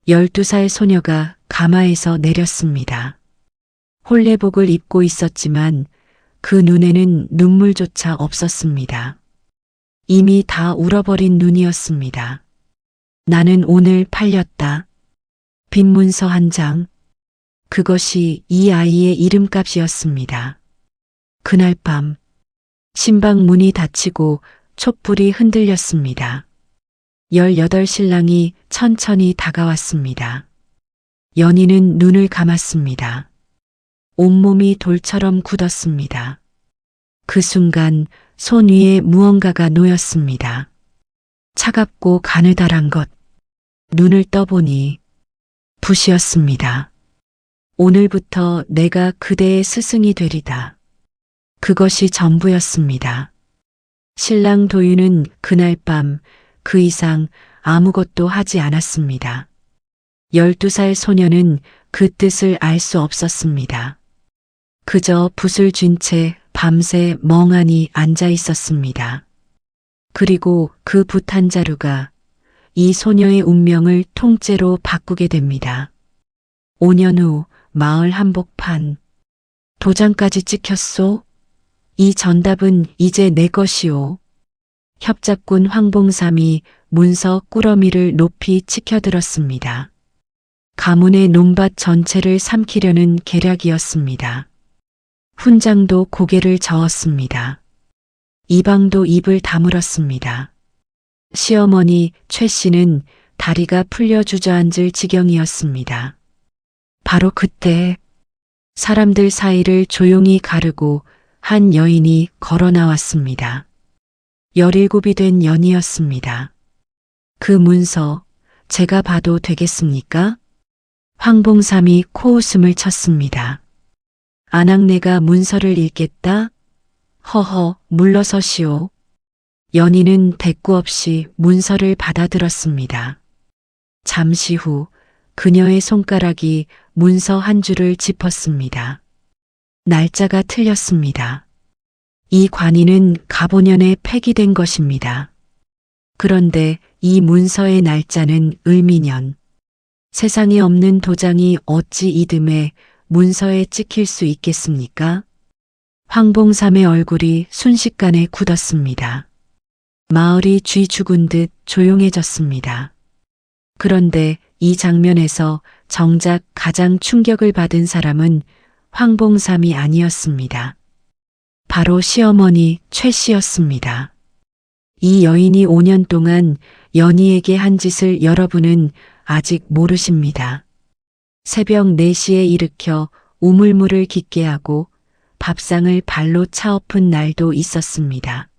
12살 소녀가 가마에서 내렸습니다. 홀레복을 입고 있었지만 그 눈에는 눈물조차 없었습니다. 이미 다 울어버린 눈이었습니다. 나는 오늘 팔렸다. 빈 문서 한 장. 그것이 이 아이의 이름값이었습니다. 그날 밤 신방 문이 닫히고 촛불이 흔들렸습니다. 18신랑이 천천히 다가왔습니다. 연희는 눈을 감았습니다. 온몸이 돌처럼 굳었습니다. 그 순간 손 위에 무언가가 놓였습니다. 차갑고 가느다란 것. 눈을 떠보니 붓이었습니다. 오늘부터 내가 그대의 스승이 되리다. 그것이 전부였습니다. 신랑 도윤은 그날 밤 그 이상 아무것도 하지 않았습니다. 12살 소녀는 그 뜻을 알 수 없었습니다. 그저 붓을 쥔 채 밤새 멍하니 앉아 있었습니다. 그리고 그 붓 한 자루가 이 소녀의 운명을 통째로 바꾸게 됩니다. 5년 후 마을 한복판. 도장까지 찍혔소? 이 전답은 이제 내 것이오. 협잡군 황봉삼이 문서 꾸러미를 높이 치켜들었습니다. 가문의 논밭 전체를 삼키려는 계략이었습니다. 훈장도 고개를 저었습니다. 이방도 입을 다물었습니다. 시어머니 최 씨는 다리가 풀려 주저앉을 지경이었습니다. 바로 그때 사람들 사이를 조용히 가르고 한 여인이 걸어 나왔습니다. 17이 된 연이었습니다. 그 문서 제가 봐도 되겠습니까? 황봉삼이 코웃음을 쳤습니다. 아낙네가 문서를 읽겠다? 허허, 물러서시오. 연희는 대꾸 없이 문서를 받아들었습니다. 잠시 후 그녀의 손가락이 문서 한 줄을 짚었습니다. 날짜가 틀렸습니다. 이 관인은 가보년에 폐기된 것입니다. 그런데 이 문서의 날짜는 을미년. 세상에 없는 도장이 어찌 이듬해 문서에 찍힐 수 있겠습니까? 황봉삼의 얼굴이 순식간에 굳었습니다. 마을이 쥐 죽은 듯 조용해졌습니다. 그런데 이 장면에서 정작 가장 충격을 받은 사람은 황봉삼이 아니었습니다. 바로 시어머니 최 씨였습니다. 이 여인이 5년 동안 연희에게 한 짓을 여러분은 아직 모르십니다. 새벽 4시에 일으켜 우물물을 깊게 하고 밥상을 발로 차엎은 날도 있었습니다.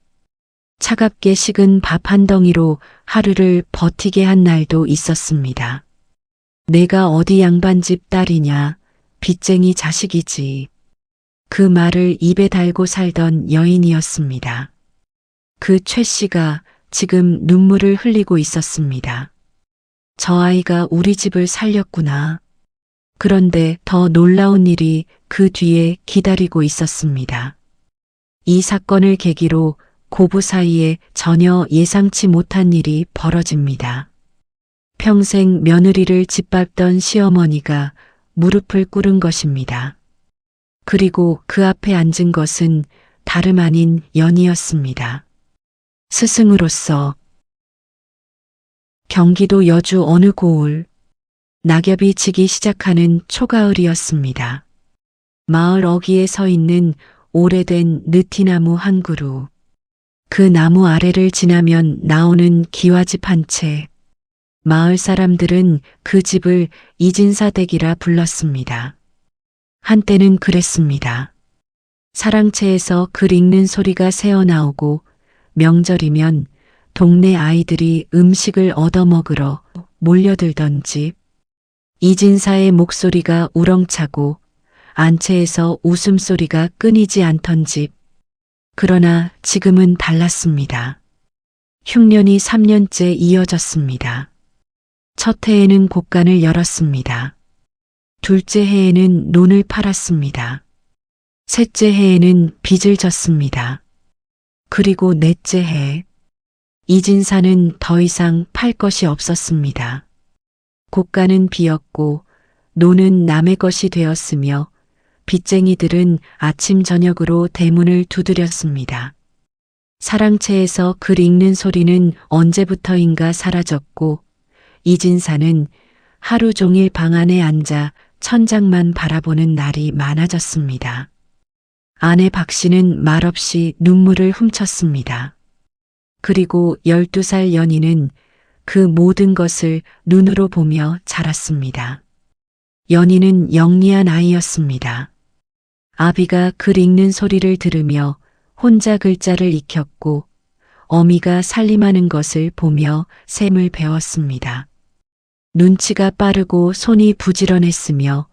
차갑게 식은 밥 한 덩이로 하루를 버티게 한 날도 있었습니다. 내가 어디 양반집 딸이냐, 빚쟁이 자식이지. 그 말을 입에 달고 살던 여인이었습니다. 그 최 씨가 지금 눈물을 흘리고 있었습니다. 저 아이가 우리 집을 살렸구나. 그런데 더 놀라운 일이 그 뒤에 기다리고 있었습니다. 이 사건을 계기로 고부 사이에 전혀 예상치 못한 일이 벌어집니다. 평생 며느리를 짓밟던 시어머니가 무릎을 꿇은 것입니다. 그리고 그 앞에 앉은 것은 다름 아닌 연희였습니다. 스승으로서. 경기도 여주 어느 고을. 낙엽이 지기 시작하는 초가을이었습니다. 마을 어귀에 서 있는 오래된 느티나무 한 그루. 그 나무 아래를 지나면 나오는 기와집 한 채. 마을 사람들은 그 집을 이진사댁이라 불렀습니다. 한때는 그랬습니다. 사랑채에서 글 읽는 소리가 새어나오고 명절이면 동네 아이들이 음식을 얻어먹으러 몰려들던 집. 이진사의 목소리가 우렁차고 안채에서 웃음소리가 끊이지 않던 집. 그러나 지금은 달랐습니다. 흉년이 3년째 이어졌습니다. 첫 해에는 곡간을 열었습니다. 둘째 해에는 논을 팔았습니다. 셋째 해에는 빚을 졌습니다. 그리고 넷째 해, 이진사는 더 이상 팔 것이 없었습니다. 곡간은 비었고 노는 남의 것이 되었으며 빚쟁이들은 아침 저녁으로 대문을 두드렸습니다. 사랑채에서 글 읽는 소리는 언제부터인가 사라졌고 이진사는 하루 종일 방 안에 앉아 천장만 바라보는 날이 많아졌습니다. 아내 박씨는 말없이 눈물을 훔쳤습니다. 그리고 12살 연희는 그 모든 것을 눈으로 보며 자랐습니다. 연희는 영리한 아이였습니다. 아비가 글 읽는 소리를 들으며 혼자 글자를 익혔고 어미가 살림하는 것을 보며 셈을 배웠습니다. 눈치가 빠르고 손이 부지런했으며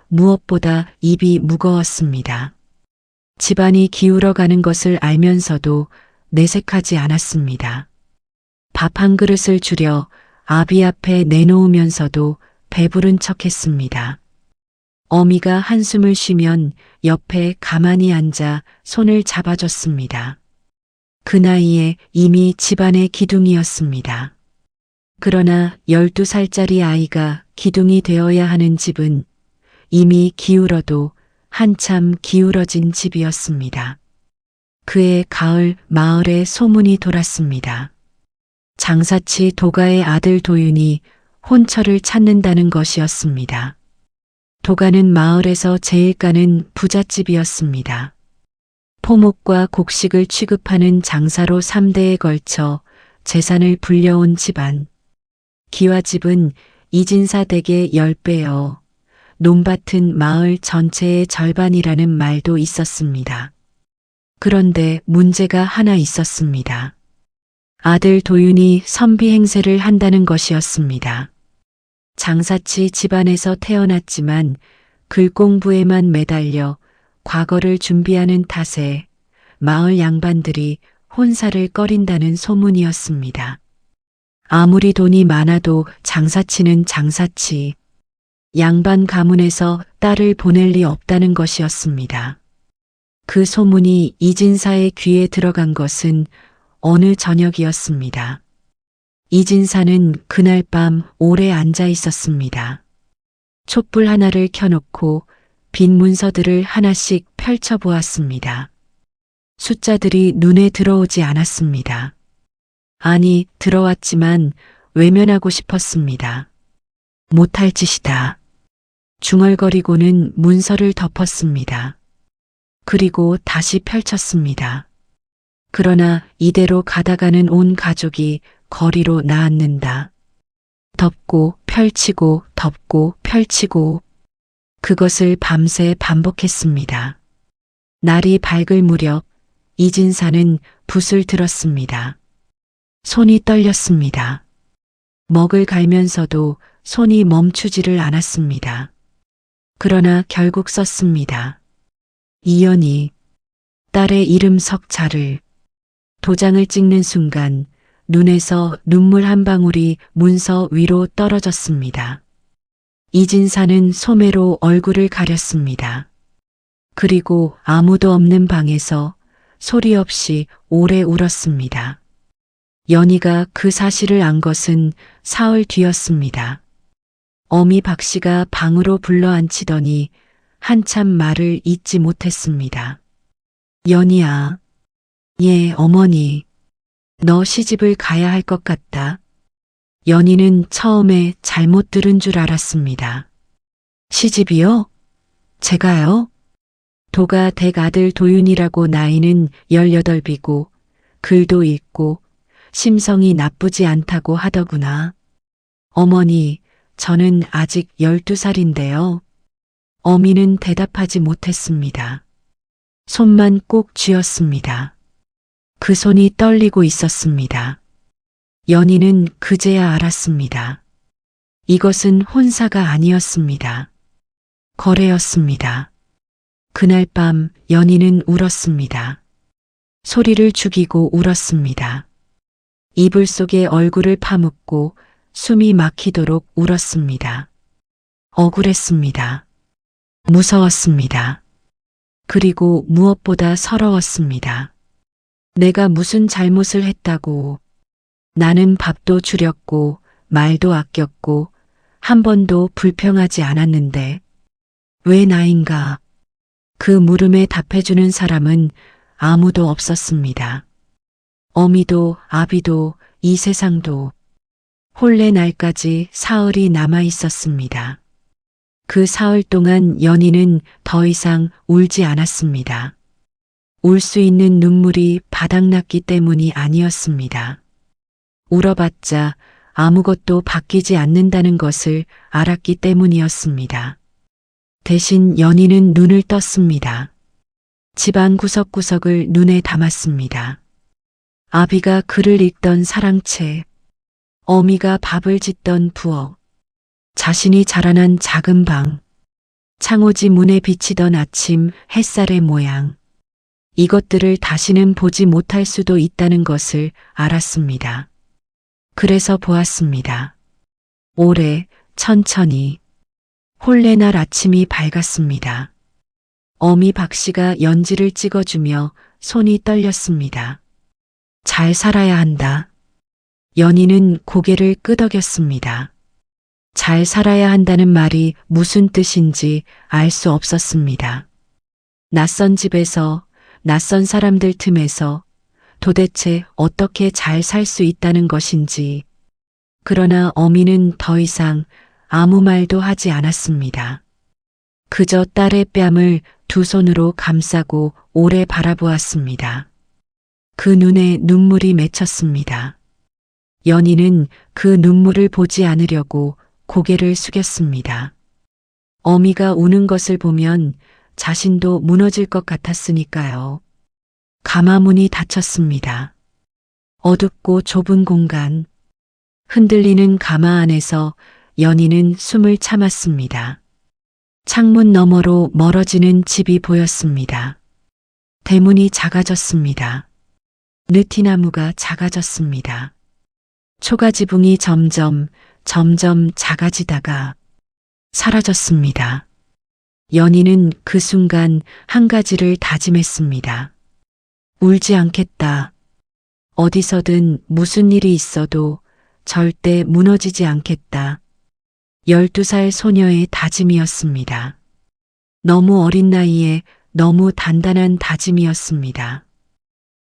무엇보다 입이 무거웠습니다. 집안이 기울어가는 것을 알면서도 내색하지 않았습니다. 밥 한 그릇을 줄여 아비 앞에 내놓으면서도 배부른 척했습니다. 어미가 한숨을 쉬면 옆에 가만히 앉아 손을 잡아줬습니다. 그 나이에 이미 집안의 기둥이었습니다. 그러나 12살짜리 아이가 기둥이 되어야 하는 집은 이미 기울어도 한참 기울어진 집이었습니다. 그해 가을 마을에 소문이 돌았습니다. 장사치 도가의 아들 도윤이 혼처를 찾는다는 것이었습니다. 도가는 마을에서 제일 가는 부잣집이었습니다. 포목과 곡식을 취급하는 장사로 3대에 걸쳐 재산을 불려온 집안. 기와집은 이진사 댁의 10배여 논밭은 마을 전체의 절반이라는 말도 있었습니다. 그런데 문제가 하나 있었습니다. 아들 도윤이 선비 행세를 한다는 것이었습니다. 장사치 집안에서 태어났지만 글 공부에만 매달려 과거를 준비하는 탓에 마을 양반들이 혼사를 꺼린다는 소문이었습니다. 아무리 돈이 많아도 장사치는 장사치. 양반 가문에서 딸을 보낼 리 없다는 것이었습니다. 그 소문이 이진사의 귀에 들어간 것은 어느 저녁이었습니다. 이진사는 그날 밤 오래 앉아 있었습니다. 촛불 하나를 켜놓고 빈 문서들을 하나씩 펼쳐보았습니다. 숫자들이 눈에 들어오지 않았습니다. 아니, 들어왔지만 외면하고 싶었습니다. 못할 짓이다. 중얼거리고는 문서를 덮었습니다. 그리고 다시 펼쳤습니다. 그러나 이대로 가다가는 온 가족이 거리로 나앉는다. 덮고 펼치고 덮고 펼치고 그것을 밤새 반복했습니다. 날이 밝을 무렵 이진사는 붓을 들었습니다. 손이 떨렸습니다. 먹을 갈면서도 손이 멈추지를 않았습니다. 그러나 결국 썼습니다. 이연희, 딸의 이름 석자를. 도장을 찍는 순간 눈에서 눈물 한 방울이 문서 위로 떨어졌습니다. 이진사는 소매로 얼굴을 가렸습니다. 그리고 아무도 없는 방에서 소리 없이 오래 울었습니다. 연희가 그 사실을 안 것은 사흘 뒤였습니다. 어미 박씨가 방으로 불러앉히더니 한참 말을 잇지 못했습니다. 연희야, 예, 어머니, 너 시집을 가야 할 것 같다. 연희는 처음에 잘못 들은 줄 알았습니다. 시집이요? 제가요? 도가 댁 아들 도윤이라고 나이는 18이고 글도 읽고 심성이 나쁘지 않다고 하더구나. 어머니, 저는 아직 12살인데요. 어미는 대답하지 못했습니다. 손만 꼭 쥐었습니다. 그 손이 떨리고 있었습니다. 연희는 그제야 알았습니다. 이것은 혼사가 아니었습니다. 거래였습니다. 그날 밤 연희는 울었습니다. 소리를 죽이고 울었습니다. 이불 속에 얼굴을 파묻고 숨이 막히도록 울었습니다. 억울했습니다. 무서웠습니다. 그리고 무엇보다 서러웠습니다. 내가 무슨 잘못을 했다고. 나는 밥도 줄였고 말도 아꼈고 한 번도 불평하지 않았는데 왜 나인가? 그 물음에 답해주는 사람은 아무도 없었습니다. 어미도 아비도 이 세상도 혼례 날까지 사흘이 남아 있었습니다. 그 사흘 동안 연희는 더 이상 울지 않았습니다. 울 수 있는 눈물이 바닥났기 때문이 아니었습니다. 울어봤자 아무것도 바뀌지 않는다는 것을 알았기 때문이었습니다. 대신 연희는 눈을 떴습니다. 집안 구석구석을 눈에 담았습니다. 아비가 글을 읽던 사랑채, 어미가 밥을 짓던 부엌, 자신이 자라난 작은 방, 창호지 문에 비치던 아침 햇살의 모양, 이것들을 다시는 보지 못할 수도 있다는 것을 알았습니다. 그래서 보았습니다. 오래, 천천히. 혼례날 아침이 밝았습니다. 어미 박씨가 연지를 찍어주며 손이 떨렸습니다. 잘 살아야 한다. 연희는 고개를 끄덕였습니다. 잘 살아야 한다는 말이 무슨 뜻인지 알 수 없었습니다. 낯선 집에서, 낯선 사람들 틈에서 도대체 어떻게 잘 살 수 있다는 것인지. 그러나 어미는 더 이상 아무 말도 하지 않았습니다. 그저 딸의 뺨을 두 손으로 감싸고 오래 바라보았습니다. 그 눈에 눈물이 맺혔습니다. 연희는 그 눈물을 보지 않으려고 고개를 숙였습니다. 어미가 우는 것을 보면 자신도 무너질 것 같았으니까요. 가마문이 닫혔습니다. 어둡고 좁은 공간, 흔들리는 가마 안에서 연희는 숨을 참았습니다. 창문 너머로 멀어지는 집이 보였습니다. 대문이 작아졌습니다. 느티나무가 작아졌습니다. 초가지붕이 점점 작아지다가 사라졌습니다. 연희는 그 순간 한 가지를 다짐했습니다. 울지 않겠다. 어디서든 무슨 일이 있어도 절대 무너지지 않겠다. 12살 소녀의 다짐이었습니다. 너무 어린 나이에 너무 단단한 다짐이었습니다.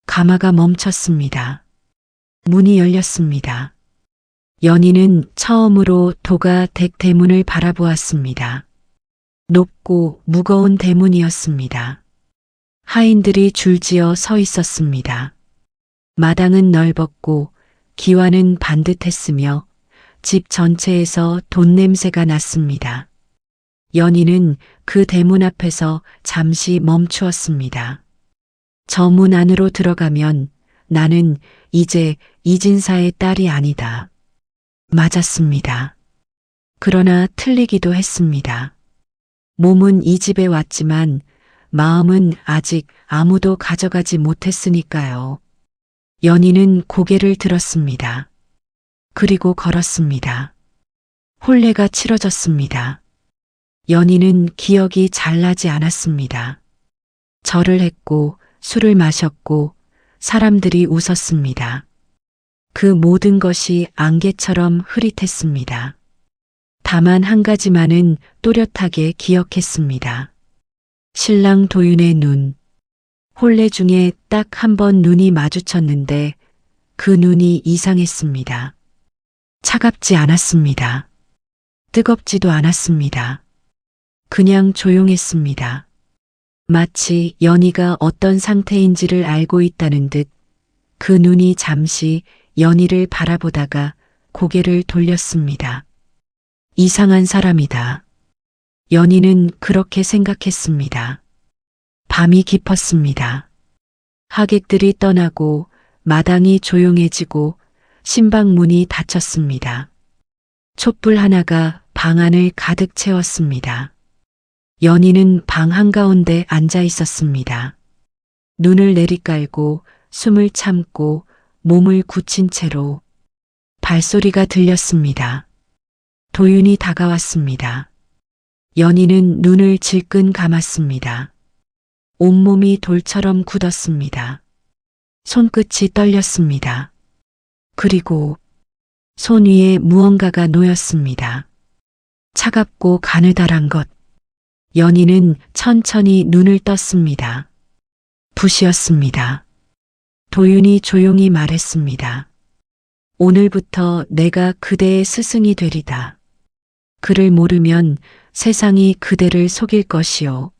가마가 멈췄습니다. 문이 열렸습니다. 연희는 처음으로 도가 댁 대문을 바라보았습니다. 높고 무거운 대문이었습니다. 하인들이 줄지어 서 있었습니다. 마당은 넓었고 기와는 반듯했으며 집 전체에서 돈 냄새가 났습니다. 연희는 그 대문 앞에서 잠시 멈추었습니다. 저 문 안으로 들어가면 나는 이제 이진사의 딸이 아니다. 맞았습니다. 그러나 틀리기도 했습니다. 몸은 이 집에 왔지만 마음은 아직 아무도 가져가지 못했으니까요. 연희는 고개를 들었습니다. 그리고 걸었습니다. 혼례가 치러졌습니다. 연희는 기억이 잘 나지 않았습니다. 절을 했고 술을 마셨고 사람들이 웃었습니다. 그 모든 것이 안개처럼 흐릿했습니다. 다만 한 가지만은 또렷하게 기억했습니다. 신랑 도윤의 눈. 혼례 중에 딱 한 번 눈이 마주쳤는데 그 눈이 이상했습니다. 차갑지 않았습니다. 뜨겁지도 않았습니다. 그냥 조용했습니다. 마치 연희가 어떤 상태인지를 알고 있다는 듯 그 눈이 잠시 연희를 바라보다가 고개를 돌렸습니다. 이상한 사람이다. 연희는 그렇게 생각했습니다. 밤이 깊었습니다. 하객들이 떠나고 마당이 조용해지고 신방문이 닫혔습니다. 촛불 하나가 방 안을 가득 채웠습니다. 연희는 방 한가운데 앉아 있었습니다. 눈을 내리깔고 숨을 참고 몸을 굳힌 채로 발소리가 들렸습니다. 도윤이 다가왔습니다. 연희는 눈을 질끈 감았습니다. 온몸이 돌처럼 굳었습니다. 손끝이 떨렸습니다. 그리고 손 위에 무언가가 놓였습니다. 차갑고 가느다란 것. 연희는 천천히 눈을 떴습니다. 붓이었습니다. 도윤이 조용히 말했습니다. 오늘부터 내가 그대의 스승이 되리다. 그를 모르면 세상이 그대를 속일 것이요.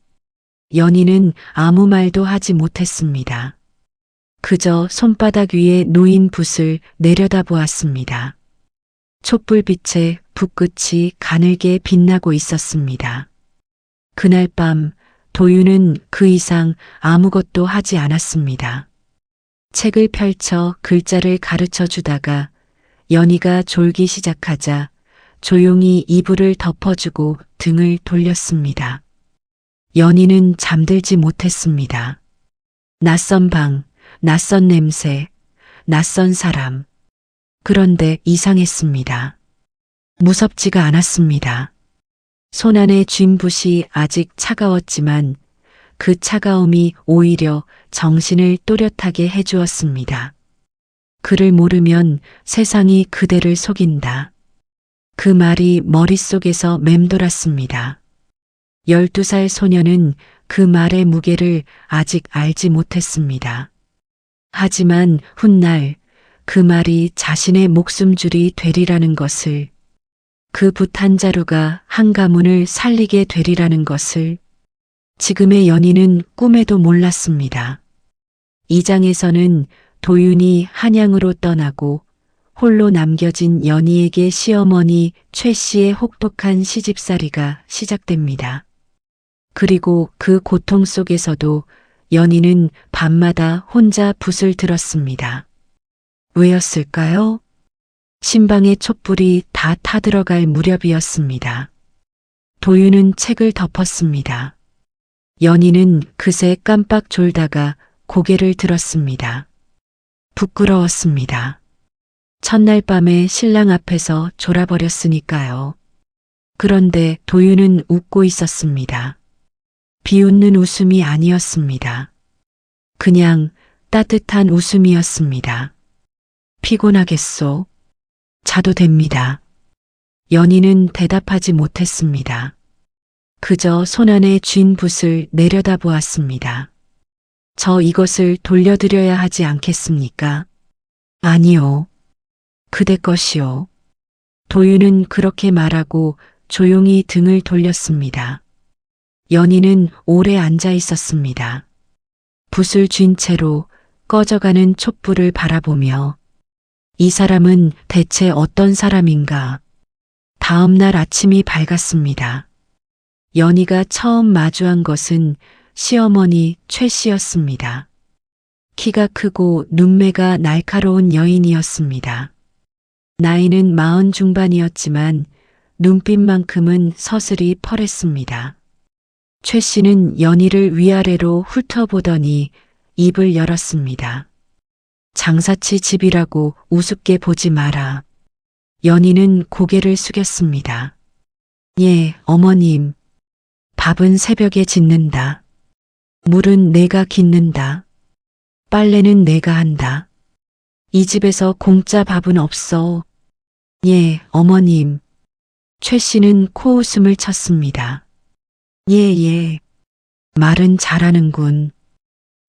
연희는 아무 말도 하지 못했습니다. 그저 손바닥 위에 놓인 붓을 내려다보았습니다. 촛불빛에 붓끝이 가늘게 빛나고 있었습니다. 그날 밤 도윤은 그 이상 아무것도 하지 않았습니다. 책을 펼쳐 글자를 가르쳐 주다가 연희가 졸기 시작하자 조용히 이불을 덮어주고 등을 돌렸습니다. 연희는 잠들지 못했습니다. 낯선 방, 낯선 냄새, 낯선 사람. 그런데 이상했습니다. 무섭지가 않았습니다. 손안에 쥔 붓이 아직 차가웠지만 그 차가움이 오히려 정신을 또렷하게 해주었습니다. 그를 모르면 세상이 그대를 속인다. 그 말이 머릿속에서 맴돌았습니다. 12살 소녀는 그 말의 무게를 아직 알지 못했습니다. 하지만 훗날 그 말이 자신의 목숨줄이 되리라는 것을, 그 붓 한 자루가 한 가문을 살리게 되리라는 것을 지금의 연희는 꿈에도 몰랐습니다. 이 장에서는 도윤이 한양으로 떠나고 홀로 남겨진 연희에게 시어머니 최 씨의 혹독한 시집살이가 시작됩니다. 그리고 그 고통 속에서도 연희는 밤마다 혼자 붓을 들었습니다. 왜였을까요? 신방의 촛불이 다 타들어갈 무렵이었습니다. 도윤은 책을 덮었습니다. 연희는 그새 깜빡 졸다가 고개를 들었습니다. 부끄러웠습니다. 첫날 밤에 신랑 앞에서 졸아버렸으니까요. 그런데 도윤은 웃고 있었습니다. 비웃는 웃음이 아니었습니다. 그냥 따뜻한 웃음이었습니다. 피곤하겠소? 자도 됩니다. 연희는 대답하지 못했습니다. 그저 손안에 쥔 붓을 내려다보았습니다. 저 이것을 돌려드려야 하지 않겠습니까? 아니요. 그대 것이요. 도윤은 그렇게 말하고 조용히 등을 돌렸습니다. 연희는 오래 앉아 있었습니다. 붓을 쥔 채로 꺼져가는 촛불을 바라보며 이 사람은 대체 어떤 사람인가? 다음 날 아침이 밝았습니다. 연희가 처음 마주한 것은 시어머니 최 씨였습니다. 키가 크고 눈매가 날카로운 여인이었습니다. 나이는 40 중반이었지만 눈빛만큼은 서슬이 펄했습니다. 최 씨는 연희를 위아래로 훑어보더니 입을 열었습니다. 장사치 집이라고 우습게 보지 마라. 연희는 고개를 숙였습니다. 예, 어머님. 밥은 새벽에 짓는다. 물은 내가 깃는다. 빨래는 내가 한다. 이 집에서 공짜 밥은 없어. 예, 어머님. 최 씨는 코웃음을 쳤습니다. 예. 말은 잘하는군.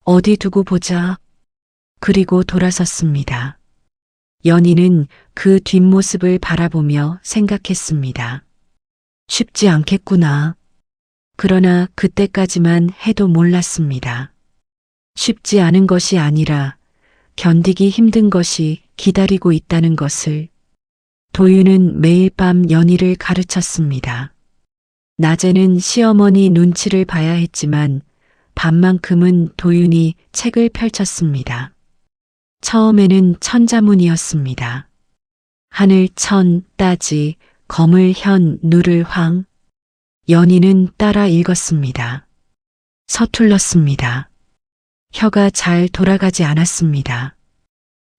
어디 두고 보자. 그리고 돌아섰습니다. 연희는 그 뒷모습을 바라보며 생각했습니다. 쉽지 않겠구나. 그러나 그때까지만 해도 몰랐습니다. 쉽지 않은 것이 아니라 견디기 힘든 것이 기다리고 있다는 것을. 도윤은 매일 밤 연희를 가르쳤습니다. 낮에는 시어머니 눈치를 봐야 했지만 밤만큼은 도윤이 책을 펼쳤습니다. 처음에는 천자문이었습니다. 하늘 천, 따지, 검을 현, 누를 황. 연희는 따라 읽었습니다. 서툴렀습니다. 혀가 잘 돌아가지 않았습니다.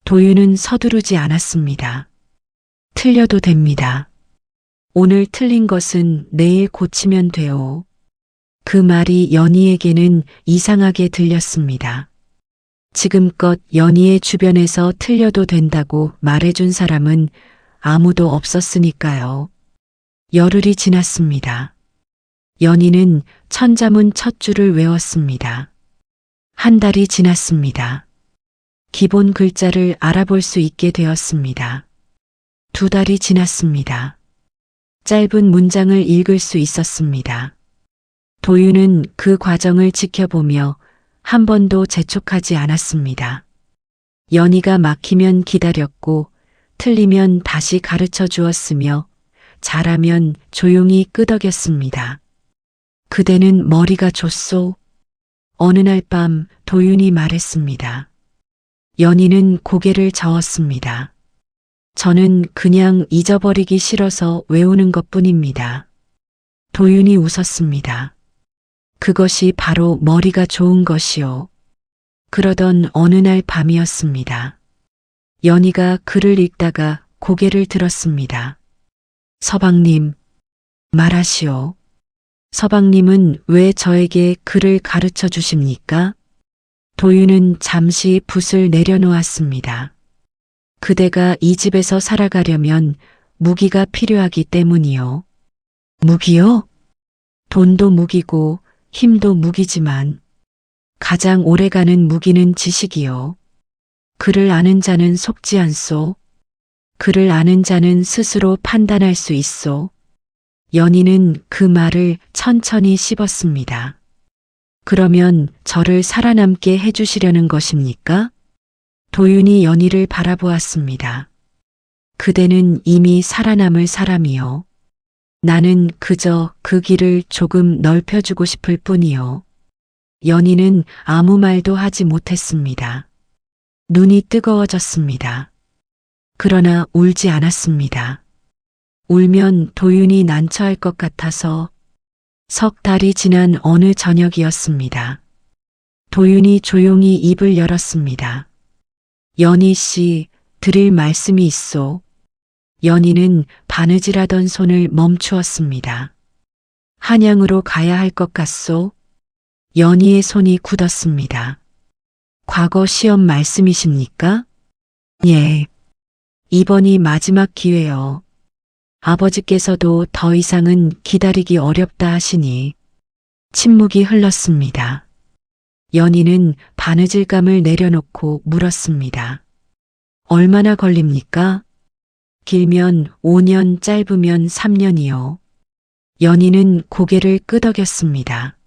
도윤은 서두르지 않았습니다. 틀려도 됩니다. 오늘 틀린 것은 내일 고치면 돼요. 그 말이 연희에게는 이상하게 들렸습니다. 지금껏 연희의 주변에서 틀려도 된다고 말해준 사람은 아무도 없었으니까요. 열흘이 지났습니다. 연희는 천자문 첫 줄을 외웠습니다. 한 달이 지났습니다. 기본 글자를 알아볼 수 있게 되었습니다. 두 달이 지났습니다. 짧은 문장을 읽을 수 있었습니다. 도윤은 그 과정을 지켜보며 한 번도 재촉하지 않았습니다. 연희가 막히면 기다렸고 틀리면 다시 가르쳐 주었으며 잘하면 조용히 끄덕였습니다. 그대는 머리가 좋소? 어느 날 밤 도윤이 말했습니다. 연희는 고개를 저었습니다. 저는 그냥 잊어버리기 싫어서 외우는 것뿐입니다. 도윤이 웃었습니다. 그것이 바로 머리가 좋은 것이요. 그러던 어느 날 밤이었습니다. 연희가 글을 읽다가 고개를 들었습니다. 서방님, 말하시오. 서방님은 왜 저에게 글을 가르쳐 주십니까? 도윤은 잠시 붓을 내려놓았습니다. 그대가 이 집에서 살아가려면 무기가 필요하기 때문이요. 무기요? 돈도 무기고 힘도 무기지만 가장 오래가는 무기는 지식이요. 글을 아는 자는 속지 않소. 글을 아는 자는 스스로 판단할 수 있소. 연희는 그 말을 천천히 씹었습니다. 그러면 저를 살아남게 해주시려는 것입니까? 도윤이 연희를 바라보았습니다. 그대는 이미 살아남을 사람이요. 나는 그저 그 길을 조금 넓혀주고 싶을 뿐이요. 연희는 아무 말도 하지 못했습니다. 눈이 뜨거워졌습니다. 그러나 울지 않았습니다. 울면 도윤이 난처할 것 같아서 석 달이 지난 어느 저녁이었습니다. 도윤이 조용히 입을 열었습니다. 연희 씨, 드릴 말씀이 있소. 연희는 바느질하던 손을 멈추었습니다. 한양으로 가야 할 것 같소? 연희의 손이 굳었습니다. 과거 시험 말씀이십니까? 예. 이번이 마지막 기회요. 아버지께서도 더 이상은 기다리기 어렵다 하시니 침묵이 흘렀습니다. 연희는 바느질감을 내려놓고 물었습니다. 얼마나 걸립니까? 길면 5년, 짧으면 3년이요. 연희는 고개를 끄덕였습니다.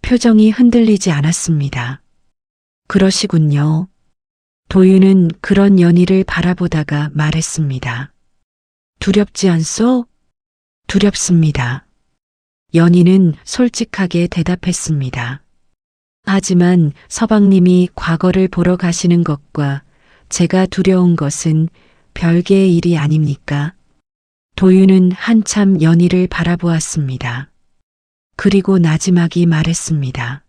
표정이 흔들리지 않았습니다. 그러시군요. 도윤은 그런 연희를 바라보다가 말했습니다. 두렵지 않소? 두렵습니다. 연희는 솔직하게 대답했습니다. 하지만 서방님이 과거를 보러 가시는 것과 제가 두려운 것은 별개의 일이 아닙니까? 도윤은 한참 연희를 바라보았습니다. 그리고 나지막이 말했습니다.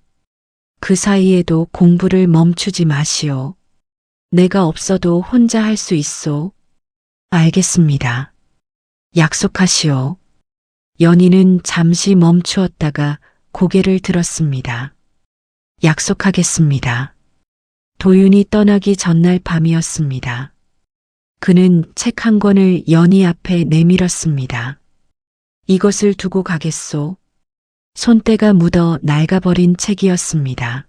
그 사이에도 공부를 멈추지 마시오. 내가 없어도 혼자 할 수 있소. 알겠습니다. 약속하시오. 연희는 잠시 멈추었다가 고개를 들었습니다. 약속하겠습니다. 도윤이 떠나기 전날 밤이었습니다. 그는 책 한 권을 연희 앞에 내밀었습니다. 이것을 두고 가겠소. 손때가 묻어 낡아버린 책이었습니다.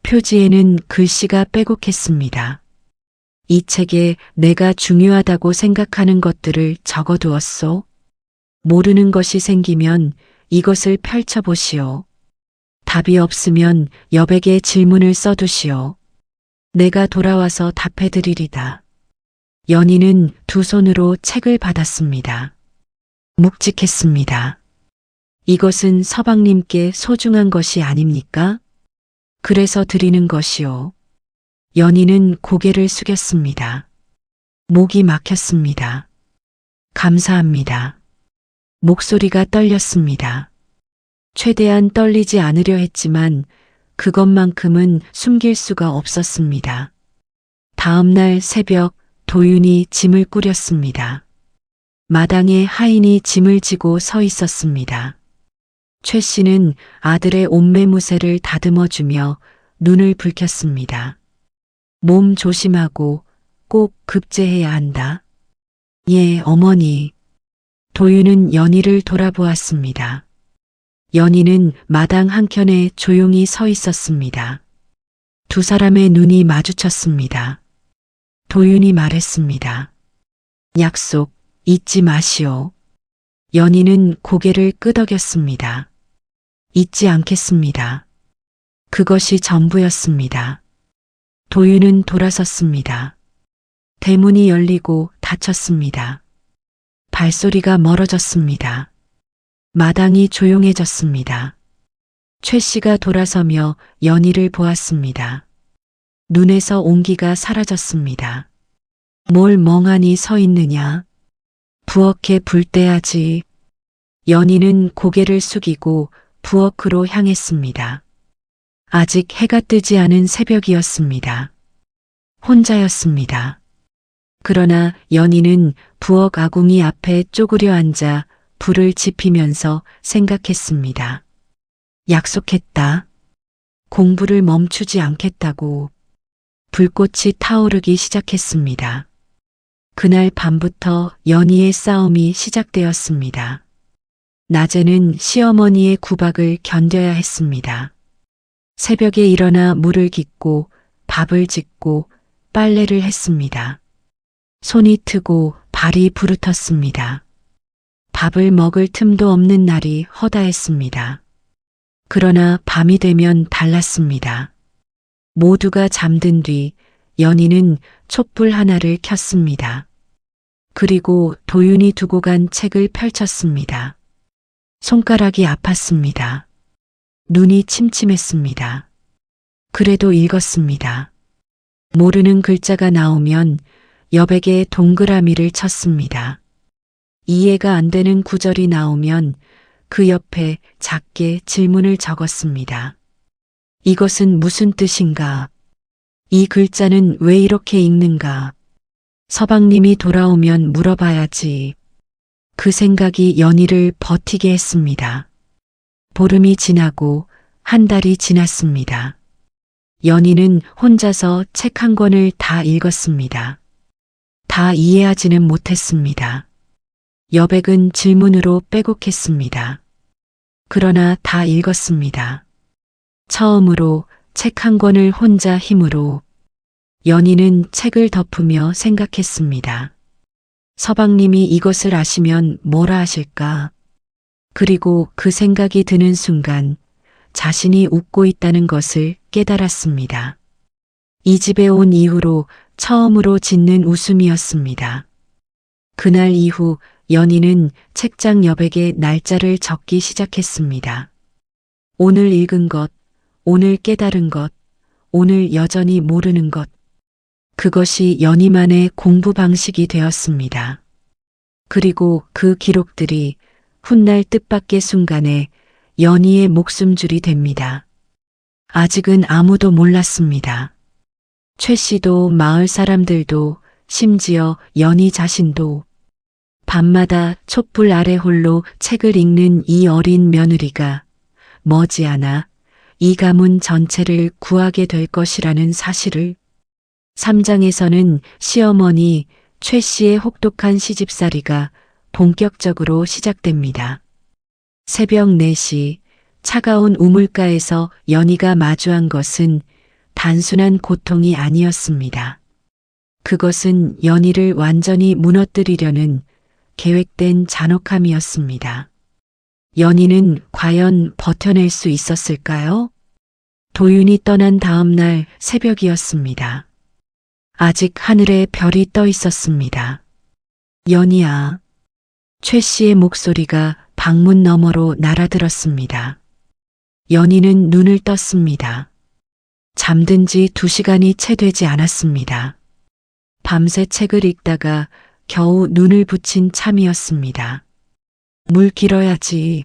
표지에는 글씨가 빼곡했습니다. 이 책에 내가 중요하다고 생각하는 것들을 적어두었소. 모르는 것이 생기면 이것을 펼쳐보시오. 답이 없으면 여백에 질문을 써두시오. 내가 돌아와서 답해드리리다. 연희는 두 손으로 책을 받았습니다. 묵직했습니다. 이것은 서방님께 소중한 것이 아닙니까? 그래서 드리는 것이요. 연희는 고개를 숙였습니다. 목이 막혔습니다. 감사합니다. 목소리가 떨렸습니다. 최대한 떨리지 않으려 했지만 그것만큼은 숨길 수가 없었습니다. 다음 날 새벽 도윤이 짐을 꾸렸습니다. 마당에 하인이 짐을 지고 서 있었습니다. 최 씨는 아들의 옷매무새를 다듬어주며 눈을 붉혔습니다. 몸 조심하고 꼭 급제해야 한다. 예, 어머니. 도윤은 연희를 돌아보았습니다. 연희는 마당 한켠에 조용히 서 있었습니다. 두 사람의 눈이 마주쳤습니다. 도윤이 말했습니다. 약속 잊지 마시오. 연희는 고개를 끄덕였습니다. 잊지 않겠습니다. 그것이 전부였습니다. 도윤은 돌아섰습니다. 대문이 열리고 닫혔습니다. 발소리가 멀어졌습니다. 마당이 조용해졌습니다. 최 씨가 돌아서며 연희를 보았습니다. 눈에서 온기가 사라졌습니다. 뭘 멍하니 서 있느냐? 부엌에 불 떼야지. 연희는 고개를 숙이고 부엌으로 향했습니다. 아직 해가 뜨지 않은 새벽이었습니다. 혼자였습니다. 그러나 연희는 부엌 아궁이 앞에 쪼그려 앉아 불을 지피면서 생각했습니다. 약속했다. 공부를 멈추지 않겠다고. 불꽃이 타오르기 시작했습니다. 그날 밤부터 연희의 싸움이 시작되었습니다. 낮에는 시어머니의 구박을 견뎌야 했습니다. 새벽에 일어나 물을 깃고 밥을 짓고 빨래를 했습니다. 손이 트고 발이 부르텄습니다. 밥을 먹을 틈도 없는 날이 허다했습니다. 그러나 밤이 되면 달랐습니다. 모두가 잠든 뒤 연희는 촛불 하나를 켰습니다. 그리고 도윤이 두고 간 책을 펼쳤습니다. 손가락이 아팠습니다. 눈이 침침했습니다. 그래도 읽었습니다. 모르는 글자가 나오면 여백에 동그라미를 쳤습니다. 이해가 안 되는 구절이 나오면 그 옆에 작게 질문을 적었습니다. 이것은 무슨 뜻인가? 이 글자는 왜 이렇게 읽는가? 서방님이 돌아오면 물어봐야지. 그 생각이 연희를 버티게 했습니다. 보름이 지나고 한 달이 지났습니다. 연희는 혼자서 책 한 권을 다 읽었습니다. 다 이해하지는 못했습니다. 여백은 질문으로 빼곡했습니다. 그러나 다 읽었습니다. 처음으로 책 한 권을 혼자 힘으로. 연희는 책을 덮으며 생각했습니다. 서방님이 이것을 아시면 뭐라 하실까? 그리고 그 생각이 드는 순간 자신이 웃고 있다는 것을 깨달았습니다. 이 집에 온 이후로 처음으로 짓는 웃음이었습니다. 그날 이후 연희는 책장 여백에 날짜를 적기 시작했습니다. 오늘 읽은 것, 오늘 깨달은 것, 오늘 여전히 모르는 것. 그것이 연희만의 공부 방식이 되었습니다. 그리고 그 기록들이 훗날 뜻밖의 순간에 연희의 목숨줄이 됩니다. 아직은 아무도 몰랐습니다. 최 씨도 마을 사람들도 심지어 연희 자신도. 밤마다 촛불 아래 홀로 책을 읽는 이 어린 며느리가 머지않아 이 가문 전체를 구하게 될 것이라는 사실을. 3장에서는 시어머니 최 씨의 혹독한 시집살이가 본격적으로 시작됩니다. 새벽 4시 차가운 우물가에서 연희가 마주한 것은 단순한 고통이 아니었습니다. 그것은 연희를 완전히 무너뜨리려는 계획된 잔혹함이었습니다. 연희는 과연 버텨낼 수 있었을까요? 도윤이 떠난 다음 날 새벽이었습니다. 아직 하늘에 별이 떠 있었습니다. 연희야. 최 씨의 목소리가 방문 너머로 날아들었습니다. 연희는 눈을 떴습니다. 잠든 지 2시간이 채 되지 않았습니다. 밤새 책을 읽다가 겨우 눈을 붙인 참이었습니다. 물 길어야지.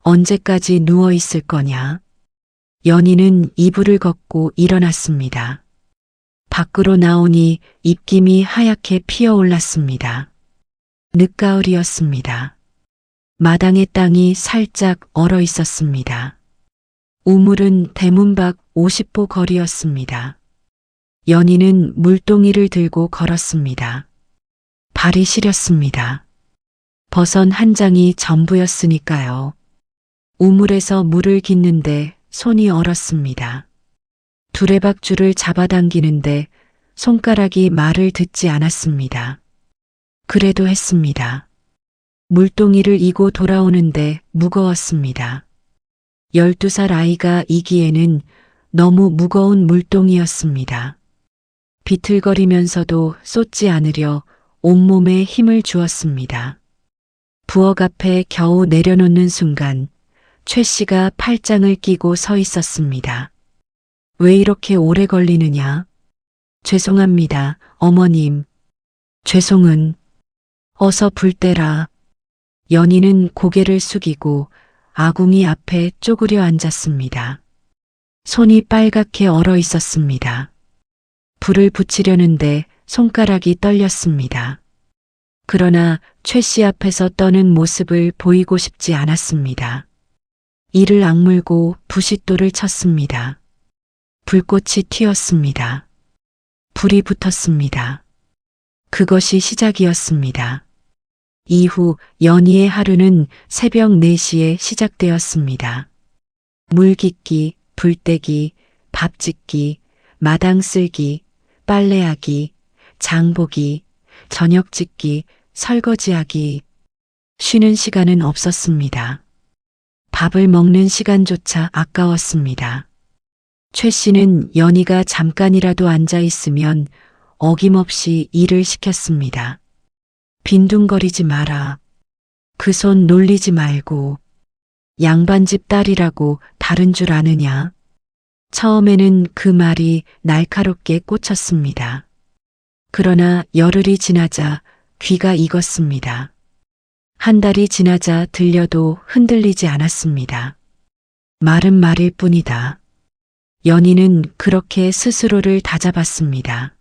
언제까지 누워 있을 거냐? 연희는 이불을 걷고 일어났습니다. 밖으로 나오니 입김이 하얗게 피어올랐습니다. 늦가을이었습니다. 마당의 땅이 살짝 얼어 있었습니다. 우물은 대문 밖 50보 거리였습니다. 연희는 물동이를 들고 걸었습니다. 발이 시렸습니다. 버선 한 장이 전부였으니까요. 우물에서 물을 깃는데 손이 얼었습니다. 두레박줄을 잡아당기는데 손가락이 말을 듣지 않았습니다. 그래도 했습니다. 물동이를 이고 돌아오는데 무거웠습니다. 12살 아이가 이기에는 너무 무거운 물동이었습니다. 비틀거리면서도 쏟지 않으려 온몸에 힘을 주었습니다. 부엌 앞에 겨우 내려놓는 순간 최 씨가 팔짱을 끼고 서 있었습니다. 왜 이렇게 오래 걸리느냐? 죄송합니다, 어머님. 죄송은 어서 불 떼라. 연희는 고개를 숙이고 아궁이 앞에 쪼그려 앉았습니다. 손이 빨갛게 얼어 있었습니다. 불을 붙이려는데 손가락이 떨렸습니다. 그러나 최 씨 앞에서 떠는 모습을 보이고 싶지 않았습니다. 이를 악물고 부싯돌을 쳤습니다. 불꽃이 튀었습니다. 불이 붙었습니다. 그것이 시작이었습니다. 이후 연희의 하루는 새벽 4시에 시작되었습니다. 물 깃기, 불 떼기, 밥 짓기, 마당 쓸기, 빨래하기, 장보기, 저녁 짓기, 설거지하기. 쉬는 시간은 없었습니다. 밥을 먹는 시간조차 아까웠습니다. 최 씨는 연희가 잠깐이라도 앉아 있으면 어김없이 일을 시켰습니다. 빈둥거리지 마라. 그 손 놀리지 말고. 양반집 딸이라고 다른 줄 아느냐. 처음에는 그 말이 날카롭게 꽂혔습니다. 그러나 열흘이 지나자 귀가 익었습니다. 한 달이 지나자 들려도 흔들리지 않았습니다. 말은 말일 뿐이다. 연희는 그렇게 스스로를 다잡았습니다.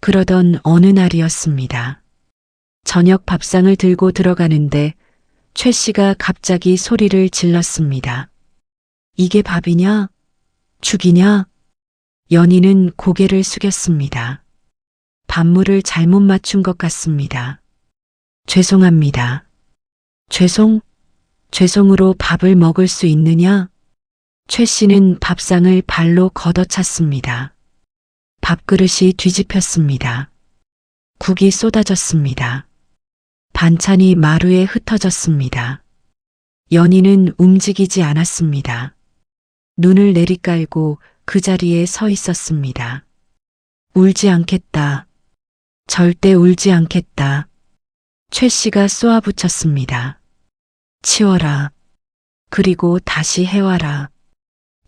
그러던 어느 날이었습니다. 저녁 밥상을 들고 들어가는데 최 씨가 갑자기 소리를 질렀습니다. 이게 밥이냐? 죽이냐? 연희는 고개를 숙였습니다. 밥물을 잘못 맞춘 것 같습니다. 죄송합니다. 죄송으로 밥을 먹을 수 있느냐? 최 씨는 밥상을 발로 걷어찼습니다. 밥그릇이 뒤집혔습니다. 국이 쏟아졌습니다. 반찬이 마루에 흩어졌습니다. 연희는 움직이지 않았습니다. 눈을 내리깔고 그 자리에 서 있었습니다. 울지 않겠다. 절대 울지 않겠다. 최 씨가 쏘아붙였습니다. 치워라. 그리고 다시 해와라.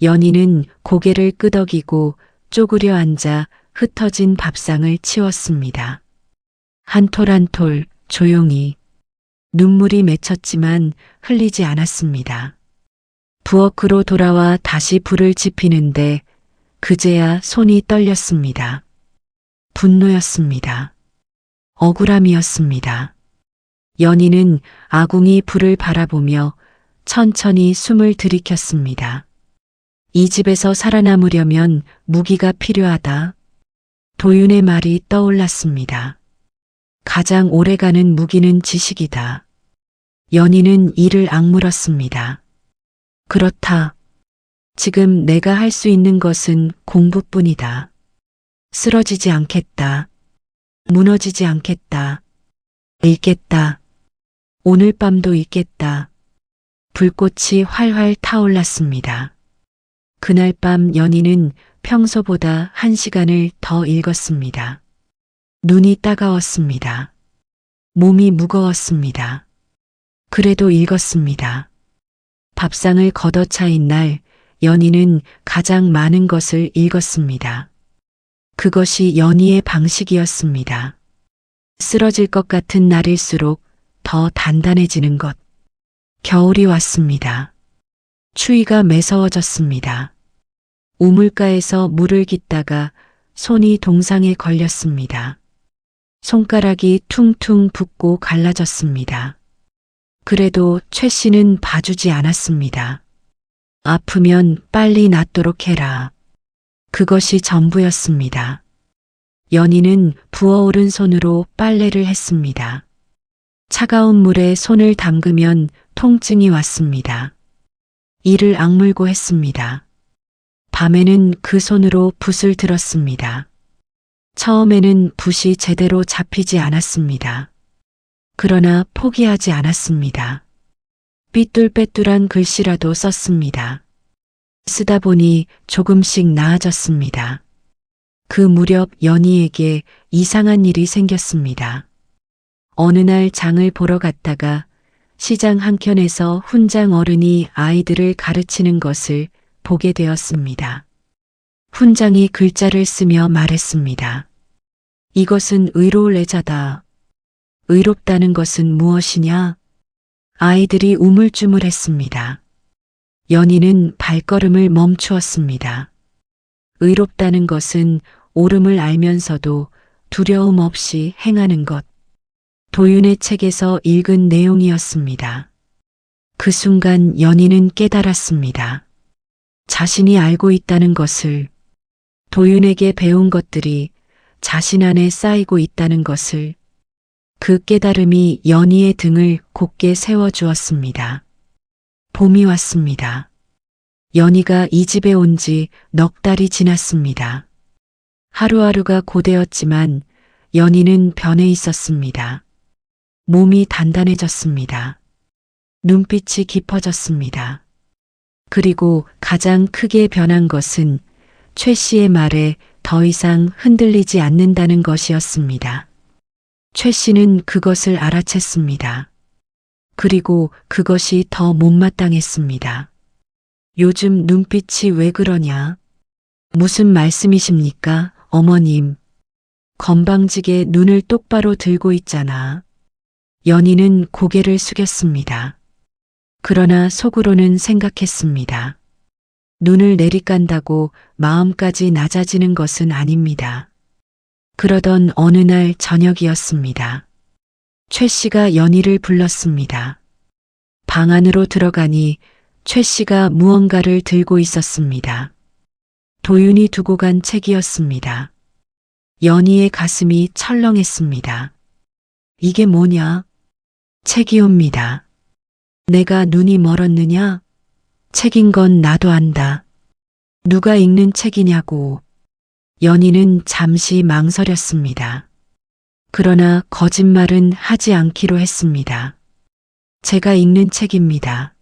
연희는 고개를 끄덕이고 쪼그려 앉아 흩어진 밥상을 치웠습니다. 한 톨 한 톨 조용히. 눈물이 맺혔지만 흘리지 않았습니다. 부엌으로 돌아와 다시 불을 지피는데 그제야 손이 떨렸습니다. 분노였습니다. 억울함이었습니다. 연희는 아궁이 불을 바라보며 천천히 숨을 들이켰습니다. 이 집에서 살아남으려면 무기가 필요하다. 도윤의 말이 떠올랐습니다. 가장 오래가는 무기는 지식이다. 연희는 이를 악물었습니다. 그렇다. 지금 내가 할 수 있는 것은 공부뿐이다. 쓰러지지 않겠다. 무너지지 않겠다. 읽겠다. 오늘 밤도 읽겠다. 불꽃이 활활 타올랐습니다. 그날 밤 연희는 평소보다 1시간을 더 읽었습니다. 눈이 따가웠습니다. 몸이 무거웠습니다. 그래도 읽었습니다. 밥상을 걷어차인 날 연희는 가장 많은 것을 읽었습니다. 그것이 연희의 방식이었습니다. 쓰러질 것 같은 날일수록 더 단단해지는 것. 겨울이 왔습니다. 추위가 매서워졌습니다. 우물가에서 물을 깃다가 손이 동상에 걸렸습니다. 손가락이 퉁퉁 붓고 갈라졌습니다. 그래도 최 씨는 봐주지 않았습니다. 아프면 빨리 낫도록 해라. 그것이 전부였습니다. 연희는 부어오른 손으로 빨래를 했습니다. 차가운 물에 손을 담그면 통증이 왔습니다. 이를 악물고 했습니다. 밤에는 그 손으로 붓을 들었습니다. 처음에는 붓이 제대로 잡히지 않았습니다. 그러나 포기하지 않았습니다. 삐뚤빼뚤한 글씨라도 썼습니다. 쓰다 보니 조금씩 나아졌습니다. 그 무렵 연희에게 이상한 일이 생겼습니다. 어느 날 장을 보러 갔다가 시장 한켠에서 훈장 어른이 아이들을 가르치는 것을 보게 되었습니다. 훈장이 글자를 쓰며 말했습니다. 이것은 의로울 애자다. 의롭다는 것은 무엇이냐? 아이들이 우물쭈물했습니다. 연희는 발걸음을 멈추었습니다. 의롭다는 것은 옳음을 알면서도 두려움 없이 행하는 것. 도윤의 책에서 읽은 내용이었습니다. 그 순간 연희는 깨달았습니다. 자신이 알고 있다는 것을, 도윤에게 배운 것들이 자신 안에 쌓이고 있다는 것을, 그 깨달음이 연희의 등을 곧게 세워주었습니다. 봄이 왔습니다. 연희가 이 집에 온 지 넉 달이 지났습니다. 하루하루가 고되었지만 연희는 변해 있었습니다. 몸이 단단해졌습니다. 눈빛이 깊어졌습니다. 그리고 가장 크게 변한 것은 최 씨의 말에 더 이상 흔들리지 않는다는 것이었습니다. 최 씨는 그것을 알아챘습니다. 그리고 그것이 더 못마땅했습니다. 요즘 눈빛이 왜 그러냐? 무슨 말씀이십니까, 어머님? 건방지게 눈을 똑바로 들고 있잖아. 연희는 고개를 숙였습니다. 그러나 속으로는 생각했습니다. 눈을 내리깐다고 마음까지 낮아지는 것은 아닙니다. 그러던 어느 날 저녁이었습니다. 최 씨가 연희를 불렀습니다. 방 안으로 들어가니 최 씨가 무언가를 들고 있었습니다. 도윤이 두고 간 책이었습니다. 연희의 가슴이 철렁했습니다. 이게 뭐냐? 책이옵니다. 내가 눈이 멀었느냐? 책인 건 나도 안다. 누가 읽는 책이냐고. 연희는 잠시 망설였습니다. 그러나 거짓말은 하지 않기로 했습니다. 제가 읽는 책입니다.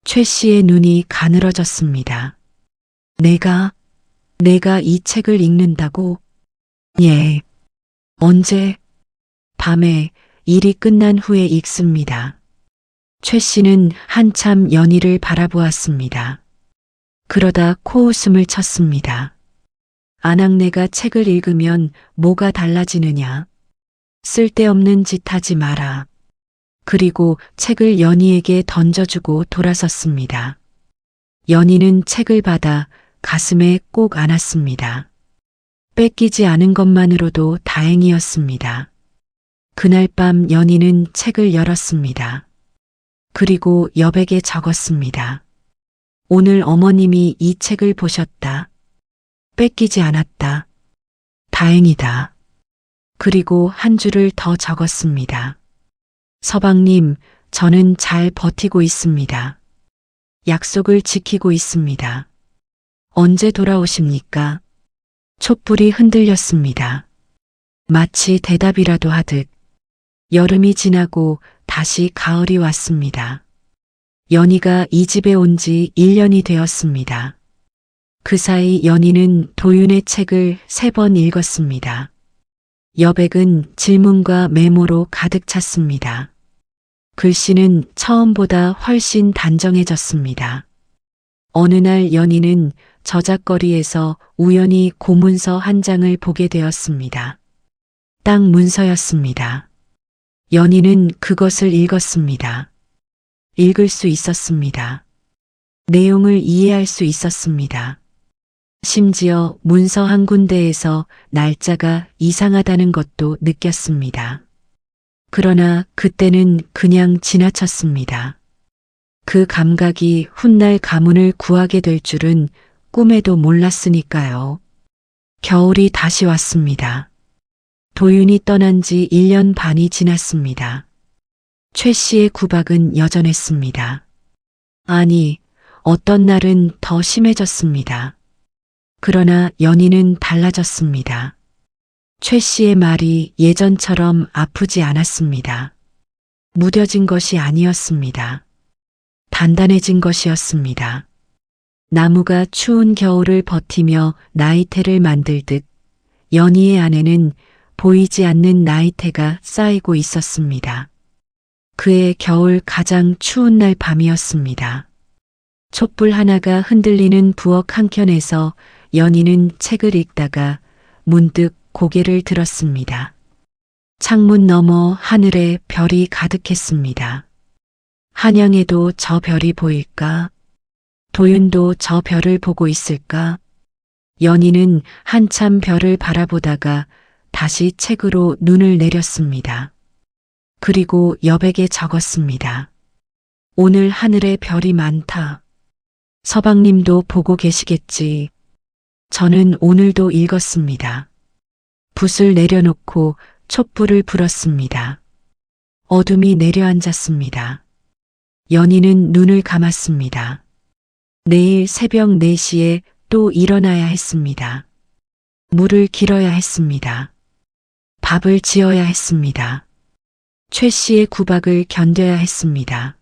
최 씨의 눈이 가늘어졌습니다. 내가 이 책을 읽는다고? 예. 언제? 밤에 일이 끝난 후에 읽습니다. 최 씨는 한참 연희를 바라보았습니다. 그러다 코웃음을 쳤습니다. 아낙네가 책을 읽으면 뭐가 달라지느냐? 쓸데없는 짓 하지 마라. 그리고 책을 연희에게 던져주고 돌아섰습니다. 연희는 책을 받아 가슴에 꼭 안았습니다. 뺏기지 않은 것만으로도 다행이었습니다. 그날 밤 연희는 책을 열었습니다. 그리고 여백에 적었습니다. 오늘 어머님이 이 책을 보셨다. 뺏기지 않았다. 다행이다. 그리고 한 줄을 더 적었습니다. 서방님, 저는 잘 버티고 있습니다. 약속을 지키고 있습니다. 언제 돌아오십니까? 촛불이 흔들렸습니다. 마치 대답이라도 하듯 여름이 지나고 다시 가을이 왔습니다. 연희가 이 집에 온 지 1년이 되었습니다. 그 사이 연희는 도윤의 책을 3번 읽었습니다. 여백은 질문과 메모로 가득 찼습니다. 글씨는 처음보다 훨씬 단정해졌습니다. 어느 날 연희는 저작거리에서 우연히 고문서 한 장을 보게 되었습니다. 딱 문서였습니다. 연희는 그것을 읽었습니다. 읽을 수 있었습니다. 내용을 이해할 수 있었습니다. 심지어 문서 한 군데에서 날짜가 이상하다는 것도 느꼈습니다. 그러나 그때는 그냥 지나쳤습니다. 그 감각이 훗날 가문을 구하게 될 줄은 꿈에도 몰랐으니까요. 겨울이 다시 왔습니다. 도윤이 떠난 지 1년 반이 지났습니다. 최 씨의 구박은 여전했습니다. 아니, 어떤 날은 더 심해졌습니다. 그러나 연희는 달라졌습니다. 최 씨의 말이 예전처럼 아프지 않았습니다. 무뎌진 것이 아니었습니다. 단단해진 것이었습니다. 나무가 추운 겨울을 버티며 나이테를 만들듯 연희의 안에는 보이지 않는 나이테가 쌓이고 있었습니다. 그의 겨울 가장 추운 날 밤이었습니다. 촛불 하나가 흔들리는 부엌 한켠에서 연희는 책을 읽다가 문득 고개를 들었습니다. 창문 너머 하늘에 별이 가득했습니다. 한양에도 저 별이 보일까? 도윤도 저 별을 보고 있을까? 연희는 한참 별을 바라보다가 다시 책으로 눈을 내렸습니다. 그리고 여백에 적었습니다. 오늘 하늘에 별이 많다. 서방님도 보고 계시겠지. 저는 오늘도 읽었습니다. 붓을 내려놓고 촛불을 불었습니다. 어둠이 내려앉았습니다. 연희는 눈을 감았습니다. 내일 새벽 4시에 또 일어나야 했습니다. 물을 길어야 했습니다. 밥을 지어야 했습니다. 최 씨의 구박을 견뎌야 했습니다.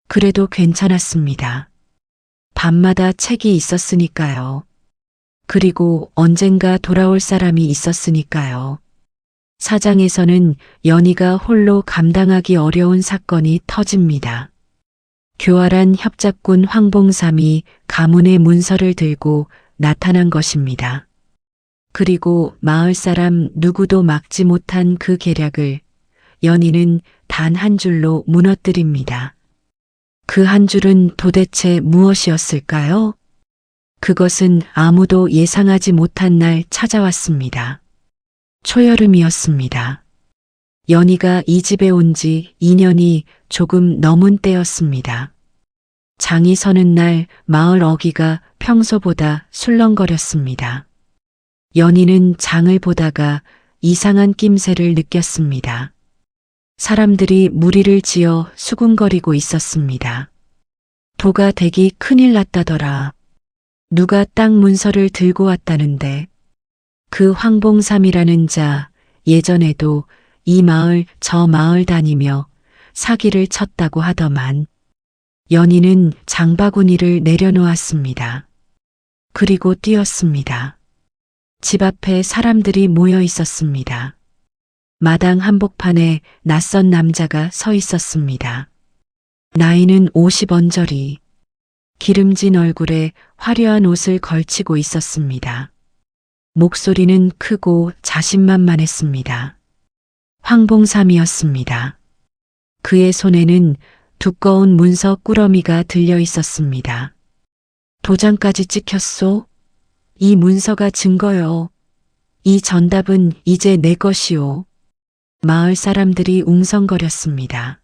그래도 괜찮았습니다. 밤마다 책이 있었으니까요. 그리고 언젠가 돌아올 사람이 있었으니까요. 사장에서는 연희가 홀로 감당하기 어려운 사건이 터집니다. 교활한 협잡군 황봉삼이 가문의 문서를 들고 나타난 것입니다. 그리고 마을 사람 누구도 막지 못한 그 계략을 연희는 단 한 줄로 무너뜨립니다. 그 한 줄은 도대체 무엇이었을까요? 그것은 아무도 예상하지 못한 날 찾아왔습니다. 초여름이었습니다. 연희가 이 집에 온 지 2년이 조금 넘은 때였습니다. 장이 서는 날 마을 어귀가 평소보다 술렁거렸습니다. 연희는 장을 보다가 이상한 낌새를 느꼈습니다. 사람들이 무리를 지어 수군거리고 있었습니다. 도가 되기 큰일 났다더라. 누가 땅 문서를 들고 왔다는데. 그 황봉삼이라는 자 예전에도 이 마을 저 마을 다니며 사기를 쳤다고 하더만. 연희는 장바구니를 내려놓았습니다. 그리고 뛰었습니다. 집 앞에 사람들이 모여 있었습니다. 마당 한복판에 낯선 남자가 서 있었습니다. 나이는 50 언저리. 기름진 얼굴에 화려한 옷을 걸치고 있었습니다. 목소리는 크고 자신만만했습니다. 황봉삼이었습니다. 그의 손에는 두꺼운 문서 꾸러미가 들려 있었습니다. 도장까지 찍혔소? 이 문서가 증거요. 이 전답은 이제 내 것이오. 마을 사람들이 웅성거렸습니다.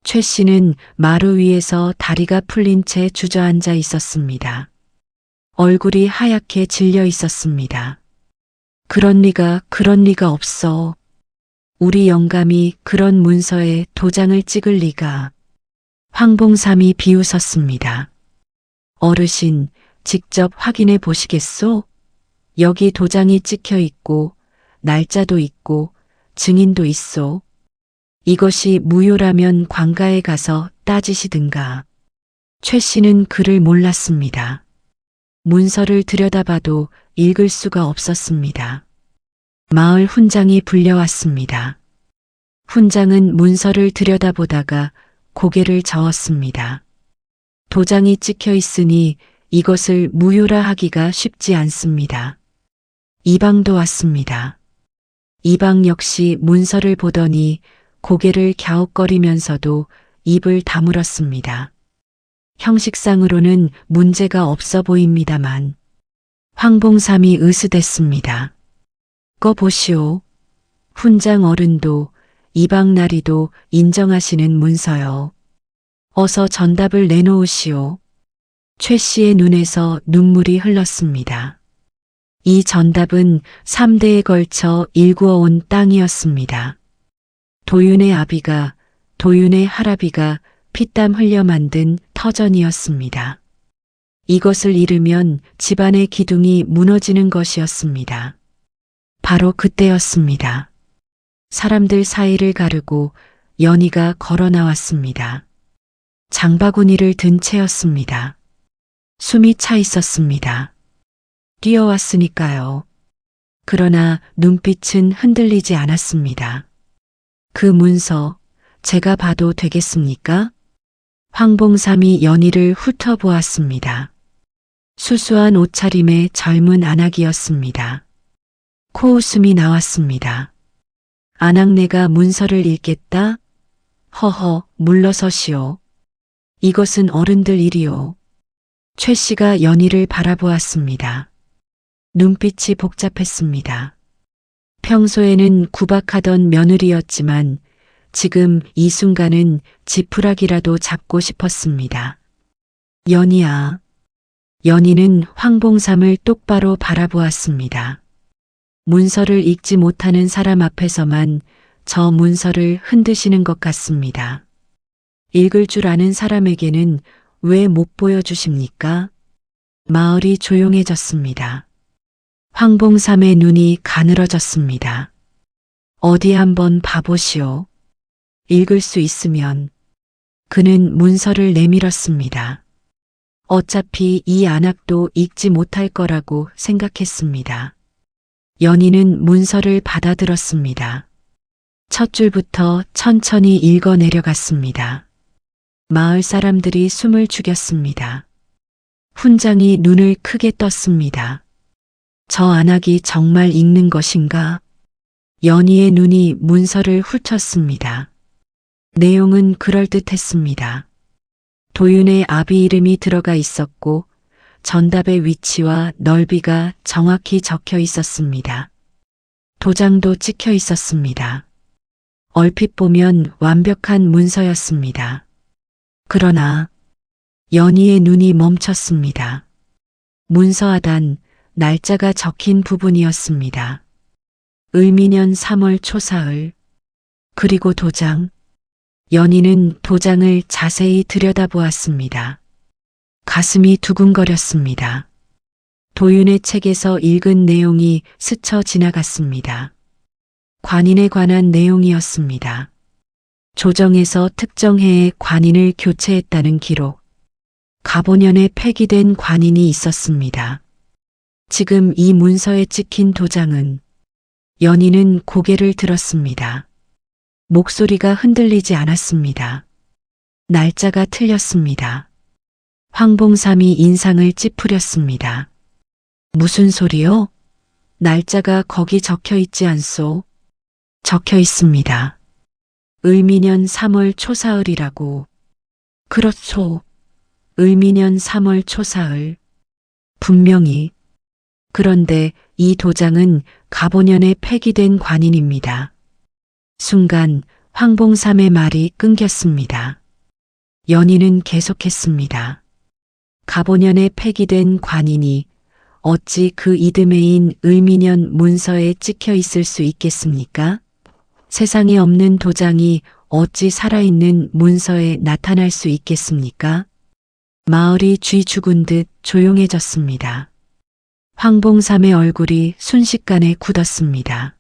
최 씨는 마루 위에서 다리가 풀린 채 주저앉아 있었습니다. 얼굴이 하얗게 질려 있었습니다. 그런 리가 없어. 우리 영감이 그런 문서에 도장을 찍을 리가. 황봉삼이 비웃었습니다. 어르신, 직접 확인해 보시겠소? 여기 도장이 찍혀 있고 날짜도 있고 증인도 있소. 이것이 무효라면 관가에 가서 따지시든가. 최 씨는 글을 몰랐습니다. 문서를 들여다봐도 읽을 수가 없었습니다. 마을 훈장이 불려왔습니다. 훈장은 문서를 들여다보다가 고개를 저었습니다. 도장이 찍혀 있으니 이것을 무효라 하기가 쉽지 않습니다. 이방도 왔습니다. 이방 역시 문서를 보더니 고개를 갸웃거리면서도 입을 다물었습니다. 형식상으로는 문제가 없어 보입니다만 황봉삼이 으스댔습니다. 꺼 보시오. 훈장 어른도 이방 나리도 인정하시는 문서요. 어서 전답을 내놓으시오. 최 씨의 눈에서 눈물이 흘렀습니다. 이 전답은 3대에 걸쳐 일구어온 땅이었습니다. 도윤의 아비가 도윤의 할아비가 피땀 흘려 만든 터전이었습니다. 이것을 잃으면 집안의 기둥이 무너지는 것이었습니다. 바로 그때였습니다. 사람들 사이를 가르고 연희가 걸어 나왔습니다. 장바구니를 든 채였습니다. 숨이 차 있었습니다. 뛰어왔으니까요. 그러나 눈빛은 흔들리지 않았습니다. 그 문서 제가 봐도 되겠습니까? 황봉삼이 연희를 훑어보았습니다. 수수한 옷차림의 젊은 안악이었습니다. 코웃음이 나왔습니다. 안악내가 문서를 읽겠다? 허허, 물러서시오. 이것은 어른들 일이오. 최 씨가 연희를 바라보았습니다. 눈빛이 복잡했습니다. 평소에는 구박하던 며느리였지만 지금 이 순간은 지푸라기라도 잡고 싶었습니다. 연희야. 연희는 황봉삼을 똑바로 바라보았습니다. 문서를 읽지 못하는 사람 앞에서만 저 문서를 흔드시는 것 같습니다. 읽을 줄 아는 사람에게는 왜 못 보여주십니까? 마을이 조용해졌습니다. 황봉삼의 눈이 가늘어졌습니다. 어디 한번 봐보시오. 읽을 수 있으면. 그는 문서를 내밀었습니다. 어차피 이 안악도 읽지 못할 거라고 생각했습니다. 연희는 문서를 받아들었습니다. 첫 줄부터 천천히 읽어 내려갔습니다. 마을 사람들이 숨을 죽였습니다. 훈장이 눈을 크게 떴습니다. 저 안악이 정말 읽는 것인가? 연희의 눈이 문서를 훑었습니다. 내용은 그럴듯했습니다. 도윤의 아비 이름이 들어가 있었고 전답의 위치와 넓이가 정확히 적혀 있었습니다. 도장도 찍혀 있었습니다. 얼핏 보면 완벽한 문서였습니다. 그러나 연희의 눈이 멈췄습니다. 문서 하단 날짜가 적힌 부분이었습니다. 을미년 3월 초사흘. 그리고 도장. 연희는 도장을 자세히 들여다보았습니다. 가슴이 두근거렸습니다. 도윤의 책에서 읽은 내용이 스쳐 지나갔습니다. 관인에 관한 내용이었습니다. 조정에서 특정 해에 관인을 교체했다는 기록. 가보년에 폐기된 관인이 있었습니다. 지금 이 문서에 찍힌 도장은. 연희는 고개를 들었습니다. 목소리가 흔들리지 않았습니다. 날짜가 틀렸습니다. 황봉삼이 인상을 찌푸렸습니다. 무슨 소리요? 날짜가 거기 적혀 있지 않소? 적혀 있습니다. 을미년 3월 초사흘이라고. 그렇소. 을미년 3월 초사흘. 분명히. 그런데 이 도장은 가보년에 폐기된 관인입니다. 순간 황봉삼의 말이 끊겼습니다. 연희는 계속했습니다. 가보년에 폐기된 관인이 어찌 그 이듬해인 을미년 문서에 찍혀 있을 수 있겠습니까? 세상에 없는 도장이 어찌 살아있는 문서에 나타날 수 있겠습니까? 마을이 쥐 죽은 듯 조용해졌습니다. 황봉삼의 얼굴이 순식간에 굳었습니다.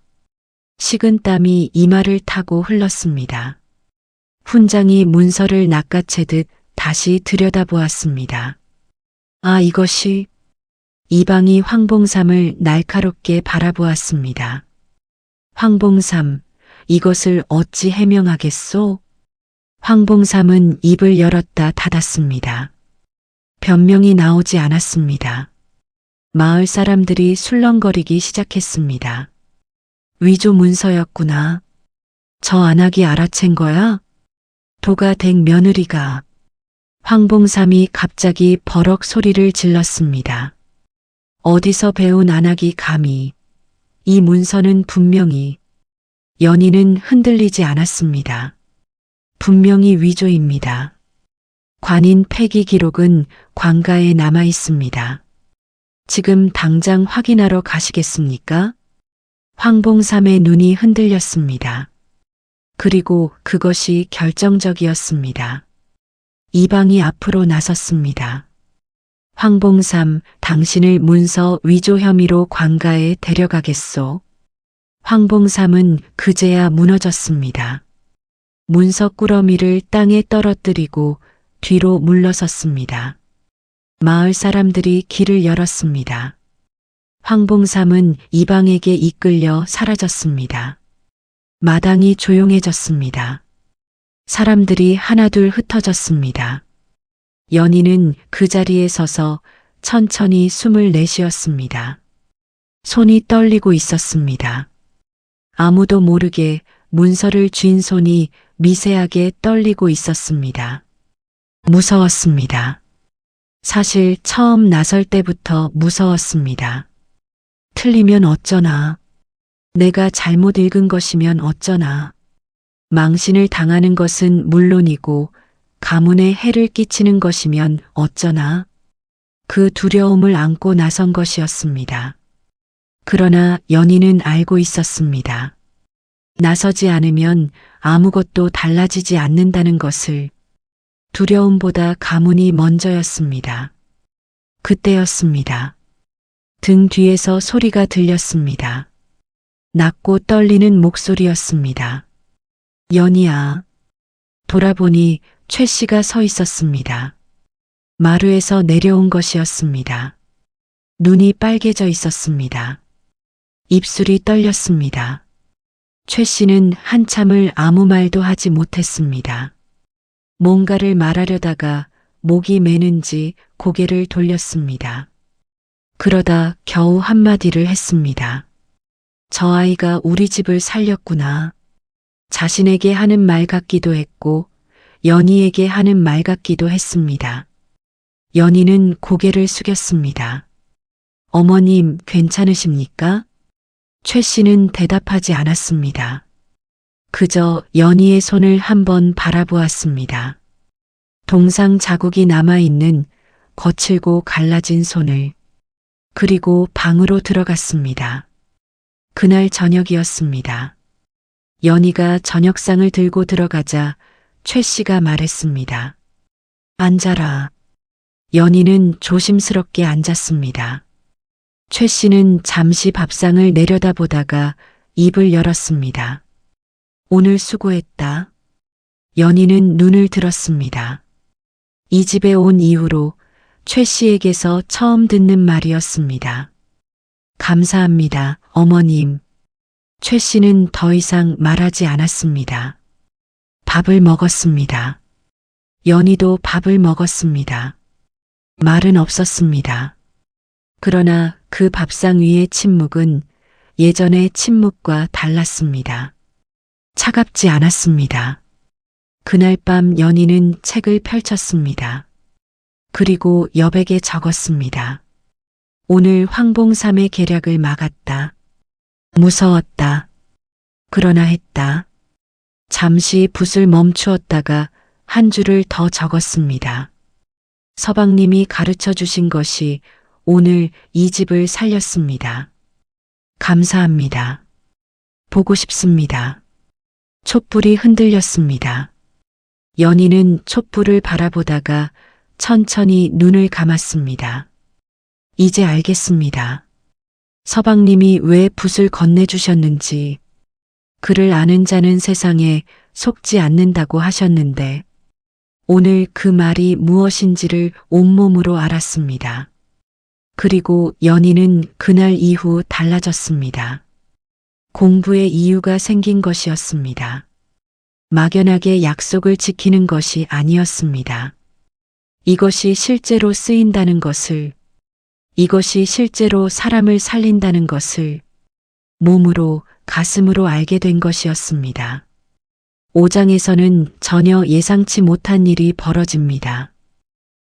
식은땀이 이마를 타고 흘렀습니다. 훈장이 문서를 낚아채듯 다시 들여다보았습니다. 아, 이것이. 이방이 황봉삼을 날카롭게 바라보았습니다. 황봉삼, 이것을 어찌 해명하겠소? 황봉삼은 입을 열었다 닫았습니다. 변명이 나오지 않았습니다. 마을 사람들이 술렁거리기 시작했습니다. 위조 문서였구나. 저 안악이 알아챈 거야? 도가 된 며느리가. 황봉삼이 갑자기 버럭 소리를 질렀습니다. 어디서 배운 안악이 감히. 이 문서는 분명히. 연희는 흔들리지 않았습니다. 분명히 위조입니다. 관인 폐기 기록은 관가에 남아 있습니다. 지금 당장 확인하러 가시겠습니까? 황봉삼의 눈이 흔들렸습니다. 그리고 그것이 결정적이었습니다. 이방이 앞으로 나섰습니다. 황봉삼, 당신을 문서 위조 혐의로 관가에 데려가겠소. 황봉삼은 그제야 무너졌습니다. 문서 꾸러미를 땅에 떨어뜨리고 뒤로 물러섰습니다. 마을 사람들이 길을 열었습니다. 황봉삼은 이방에게 이끌려 사라졌습니다. 마당이 조용해졌습니다. 사람들이 하나둘 흩어졌습니다. 연희는 그 자리에 서서 천천히 숨을 내쉬었습니다. 손이 떨리고 있었습니다. 아무도 모르게 문서를 쥔 손이 미세하게 떨리고 있었습니다. 무서웠습니다. 사실 처음 나설 때부터 무서웠습니다. 틀리면 어쩌나. 내가 잘못 읽은 것이면 어쩌나. 망신을 당하는 것은 물론이고 가문에 해를 끼치는 것이면 어쩌나. 그 두려움을 안고 나선 것이었습니다. 그러나 연희는 알고 있었습니다. 나서지 않으면 아무것도 달라지지 않는다는 것을. 두려움보다 가문이 먼저였습니다. 그때였습니다. 등 뒤에서 소리가 들렸습니다. 낮고 떨리는 목소리였습니다. 연희야. 돌아보니 최 씨가 서 있었습니다. 마루에서 내려온 것이었습니다. 눈이 빨개져 있었습니다. 입술이 떨렸습니다. 최 씨는 한참을 아무 말도 하지 못했습니다. 뭔가를 말하려다가 목이 메는지 고개를 돌렸습니다. 그러다 겨우 한마디를 했습니다. 저 아이가 우리 집을 살렸구나. 자신에게 하는 말 같기도 했고 연희에게 하는 말 같기도 했습니다. 연희는 고개를 숙였습니다. 어머님 괜찮으십니까? 최 씨는 대답하지 않았습니다. 그저 연희의 손을 한번 바라보았습니다. 동상 자국이 남아있는 거칠고 갈라진 손을. 그리고 방으로 들어갔습니다. 그날 저녁이었습니다. 연희가 저녁상을 들고 들어가자 최 씨가 말했습니다. 앉아라. 연희는 조심스럽게 앉았습니다. 최 씨는 잠시 밥상을 내려다보다가 입을 열었습니다. 오늘 수고했다. 연희는 눈을 들었습니다. 이 집에 온 이후로 최 씨에게서 처음 듣는 말이었습니다. 감사합니다, 어머님. 최 씨는 더 이상 말하지 않았습니다. 밥을 먹었습니다. 연희도 밥을 먹었습니다. 말은 없었습니다. 그러나 그 밥상 위의 침묵은 예전의 침묵과 달랐습니다. 차갑지 않았습니다. 그날 밤 연희는 책을 펼쳤습니다. 그리고 여백에 적었습니다. 오늘 황봉삼의 계략을 막았다. 무서웠다. 그러나 했다. 잠시 붓을 멈추었다가 한 줄을 더 적었습니다. 서방님이 가르쳐 주신 것이 오늘 이 집을 살렸습니다. 감사합니다. 보고 싶습니다. 촛불이 흔들렸습니다. 연희는 촛불을 바라보다가 천천히 눈을 감았습니다. 이제 알겠습니다. 서방님이 왜 붓을 건네주셨는지. 그를 아는 자는 세상에 속지 않는다고 하셨는데 오늘 그 말이 무엇인지를 온몸으로 알았습니다. 그리고 연희는 그날 이후 달라졌습니다. 공부에 이유가 생긴 것이었습니다. 막연하게 약속을 지키는 것이 아니었습니다. 이것이 실제로 쓰인다는 것을, 이것이 실제로 사람을 살린다는 것을 몸으로, 가슴으로 알게 된 것이었습니다. 5장에서는 전혀 예상치 못한 일이 벌어집니다.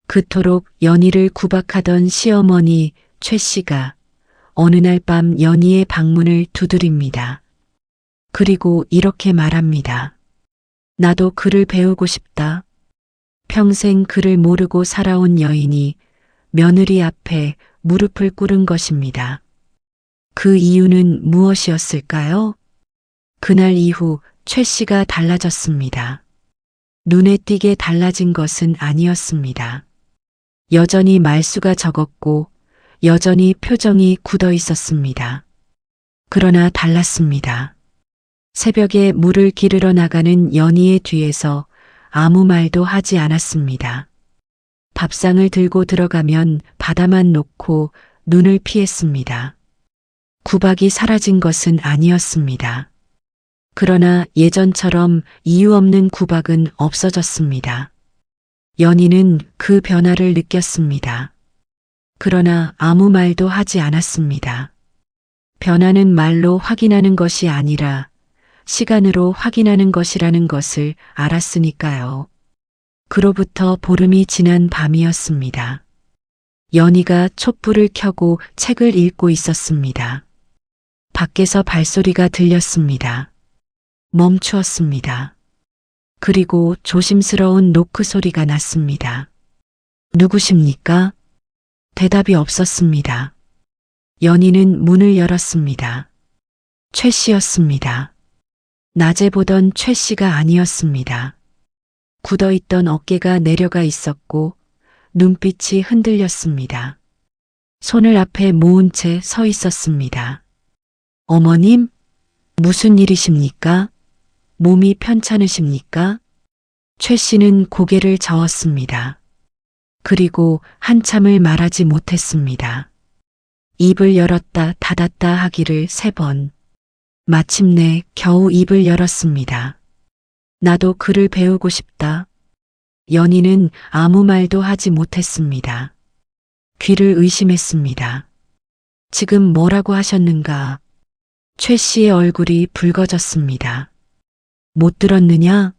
그토록 연희를 구박하던 시어머니 최 씨가 어느 날 밤 연희의 방문을 두드립니다. 그리고 이렇게 말합니다. 나도 글을 배우고 싶다. 평생 글을 모르고 살아온 여인이 며느리 앞에 무릎을 꿇은 것입니다. 그 이유는 무엇이었을까요? 그날 이후 최 씨가 달라졌습니다. 눈에 띄게 달라진 것은 아니었습니다. 여전히 말수가 적었고 여전히 표정이 굳어 있었습니다. 그러나 달랐습니다. 새벽에 물을 기르러 나가는 연희의 뒤에서 아무 말도 하지 않았습니다. 밥상을 들고 들어가면 바다만 놓고 눈을 피했습니다. 구박이 사라진 것은 아니었습니다. 그러나 예전처럼 이유 없는 구박은 없어졌습니다. 연희는 그 변화를 느꼈습니다. 그러나 아무 말도 하지 않았습니다. 변화는 말로 확인하는 것이 아니라 시간으로 확인하는 것이라는 것을 알았으니까요. 그로부터 보름이 지난 밤이었습니다. 연희가 촛불을 켜고 책을 읽고 있었습니다. 밖에서 발소리가 들렸습니다. 멈추었습니다. 그리고 조심스러운 노크 소리가 났습니다. 누구십니까? 대답이 없었습니다. 연희는 문을 열었습니다. 최 씨였습니다. 낮에 보던 최 씨가 아니었습니다. 굳어있던 어깨가 내려가 있었고 눈빛이 흔들렸습니다. 손을 앞에 모은 채 서 있었습니다. 어머님, 무슨 일이십니까? 몸이 편찮으십니까? 최 씨는 고개를 저었습니다. 그리고 한참을 말하지 못했습니다. 입을 열었다 닫았다 하기를 3번. 마침내 겨우 입을 열었습니다. 나도 글을 배우고 싶다. 연희는 아무 말도 하지 못했습니다. 귀를 의심했습니다. 지금 뭐라고 하셨는가? 최 씨의 얼굴이 붉어졌습니다. 못 들었느냐?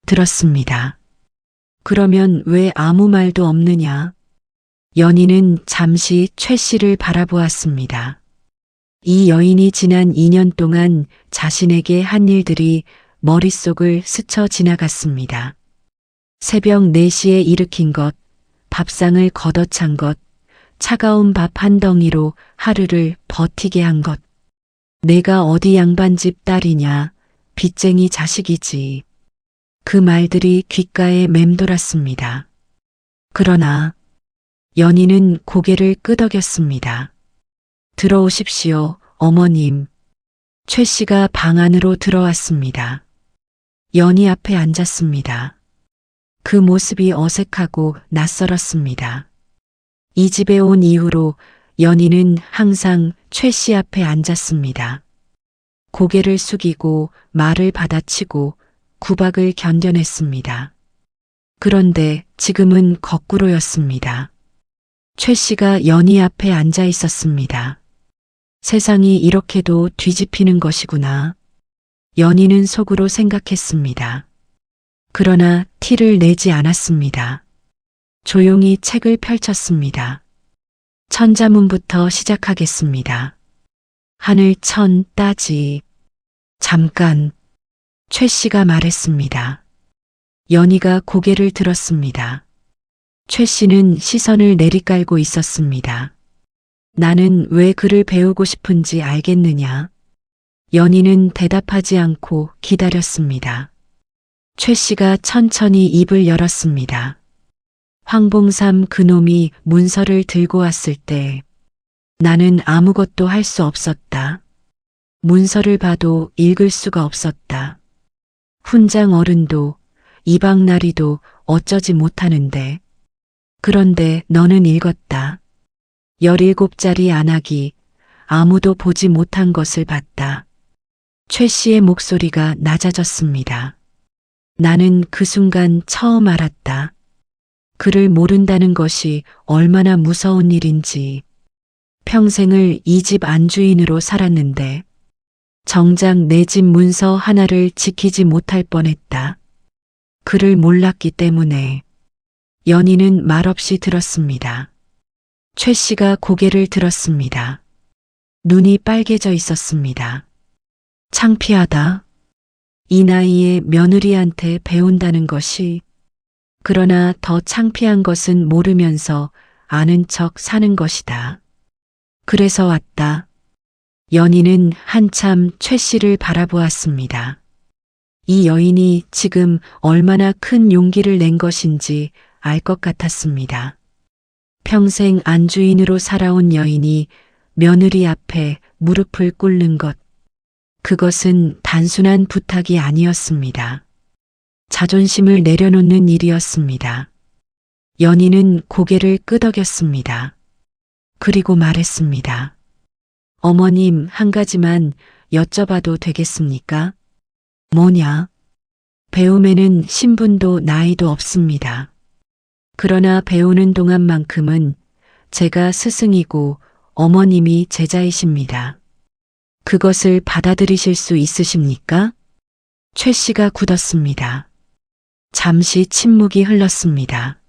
들었습니다. 그러면 왜 아무 말도 없느냐? 연희는 잠시 최 씨를 바라보았습니다. 이 여인이 지난 2년 동안 자신에게 한 일들이 머릿속을 스쳐 지나갔습니다. 새벽 4시에 일으킨 것, 밥상을 걷어찬 것, 차가운 밥 한 덩이로 하루를 버티게 한 것. 내가 어디 양반집 딸이냐, 빚쟁이 자식이지. 그 말들이 귓가에 맴돌았습니다. 그러나 연희는 고개를 끄덕였습니다. 들어오십시오, 어머님. 최 씨가 방 안으로 들어왔습니다. 연희 앞에 앉았습니다. 그 모습이 어색하고 낯설었습니다. 이 집에 온 이후로 연희는 항상 최 씨 앞에 앉았습니다. 고개를 숙이고 말을 받아치고 구박을 견뎌냈습니다. 그런데 지금은 거꾸로였습니다. 최 씨가 연희 앞에 앉아 있었습니다. 세상이 이렇게도 뒤집히는 것이구나. 연희는 속으로 생각했습니다. 그러나 티를 내지 않았습니다. 조용히 책을 펼쳤습니다. 천자문부터 시작하겠습니다. 하늘 천 따지. 잠깐. 최 씨가 말했습니다. 연희가 고개를 들었습니다. 최 씨는 시선을 내리깔고 있었습니다. 나는 왜 글을 배우고 싶은지 알겠느냐? 연희는 대답하지 않고 기다렸습니다. 최 씨가 천천히 입을 열었습니다. 황봉삼 그놈이 문서를 들고 왔을 때 나는 아무것도 할 수 없었다. 문서를 봐도 읽을 수가 없었다. 훈장 어른도 이방나리도 어쩌지 못하는데. 그런데 너는 읽었다. 17짜리 안하기, 아무도 보지 못한 것을 봤다. 최 씨의 목소리가 낮아졌습니다. 나는 그 순간 처음 알았다. 글을 모른다는 것이 얼마나 무서운 일인지. 평생을 이 집 안주인으로 살았는데 정작 내 집 문서 하나를 지키지 못할 뻔했다. 글을 몰랐기 때문에. 연희는 말없이 들었습니다. 최 씨가 고개를 들었습니다. 눈이 빨개져 있었습니다. 창피하다. 이 나이에 며느리한테 배운다는 것이. 그러나 더 창피한 것은 모르면서 아는 척 사는 것이다. 그래서 왔다. 연희는 한참 최 씨를 바라보았습니다. 이 여인이 지금 얼마나 큰 용기를 낸 것인지 알 것 같았습니다. 평생 안주인으로 살아온 여인이 며느리 앞에 무릎을 꿇는 것, 그것은 단순한 부탁이 아니었습니다. 자존심을 내려놓는 일이었습니다. 연희는 고개를 끄덕였습니다. 그리고 말했습니다. 어머님, 한 가지만 여쭤봐도 되겠습니까? 뭐냐? 배움에는 신분도 나이도 없습니다. 그러나 배우는 동안만큼은 제가 스승이고 어머님이 제자이십니다. 그것을 받아들이실 수 있으십니까? 최 씨가 굳었습니다. 잠시 침묵이 흘렀습니다.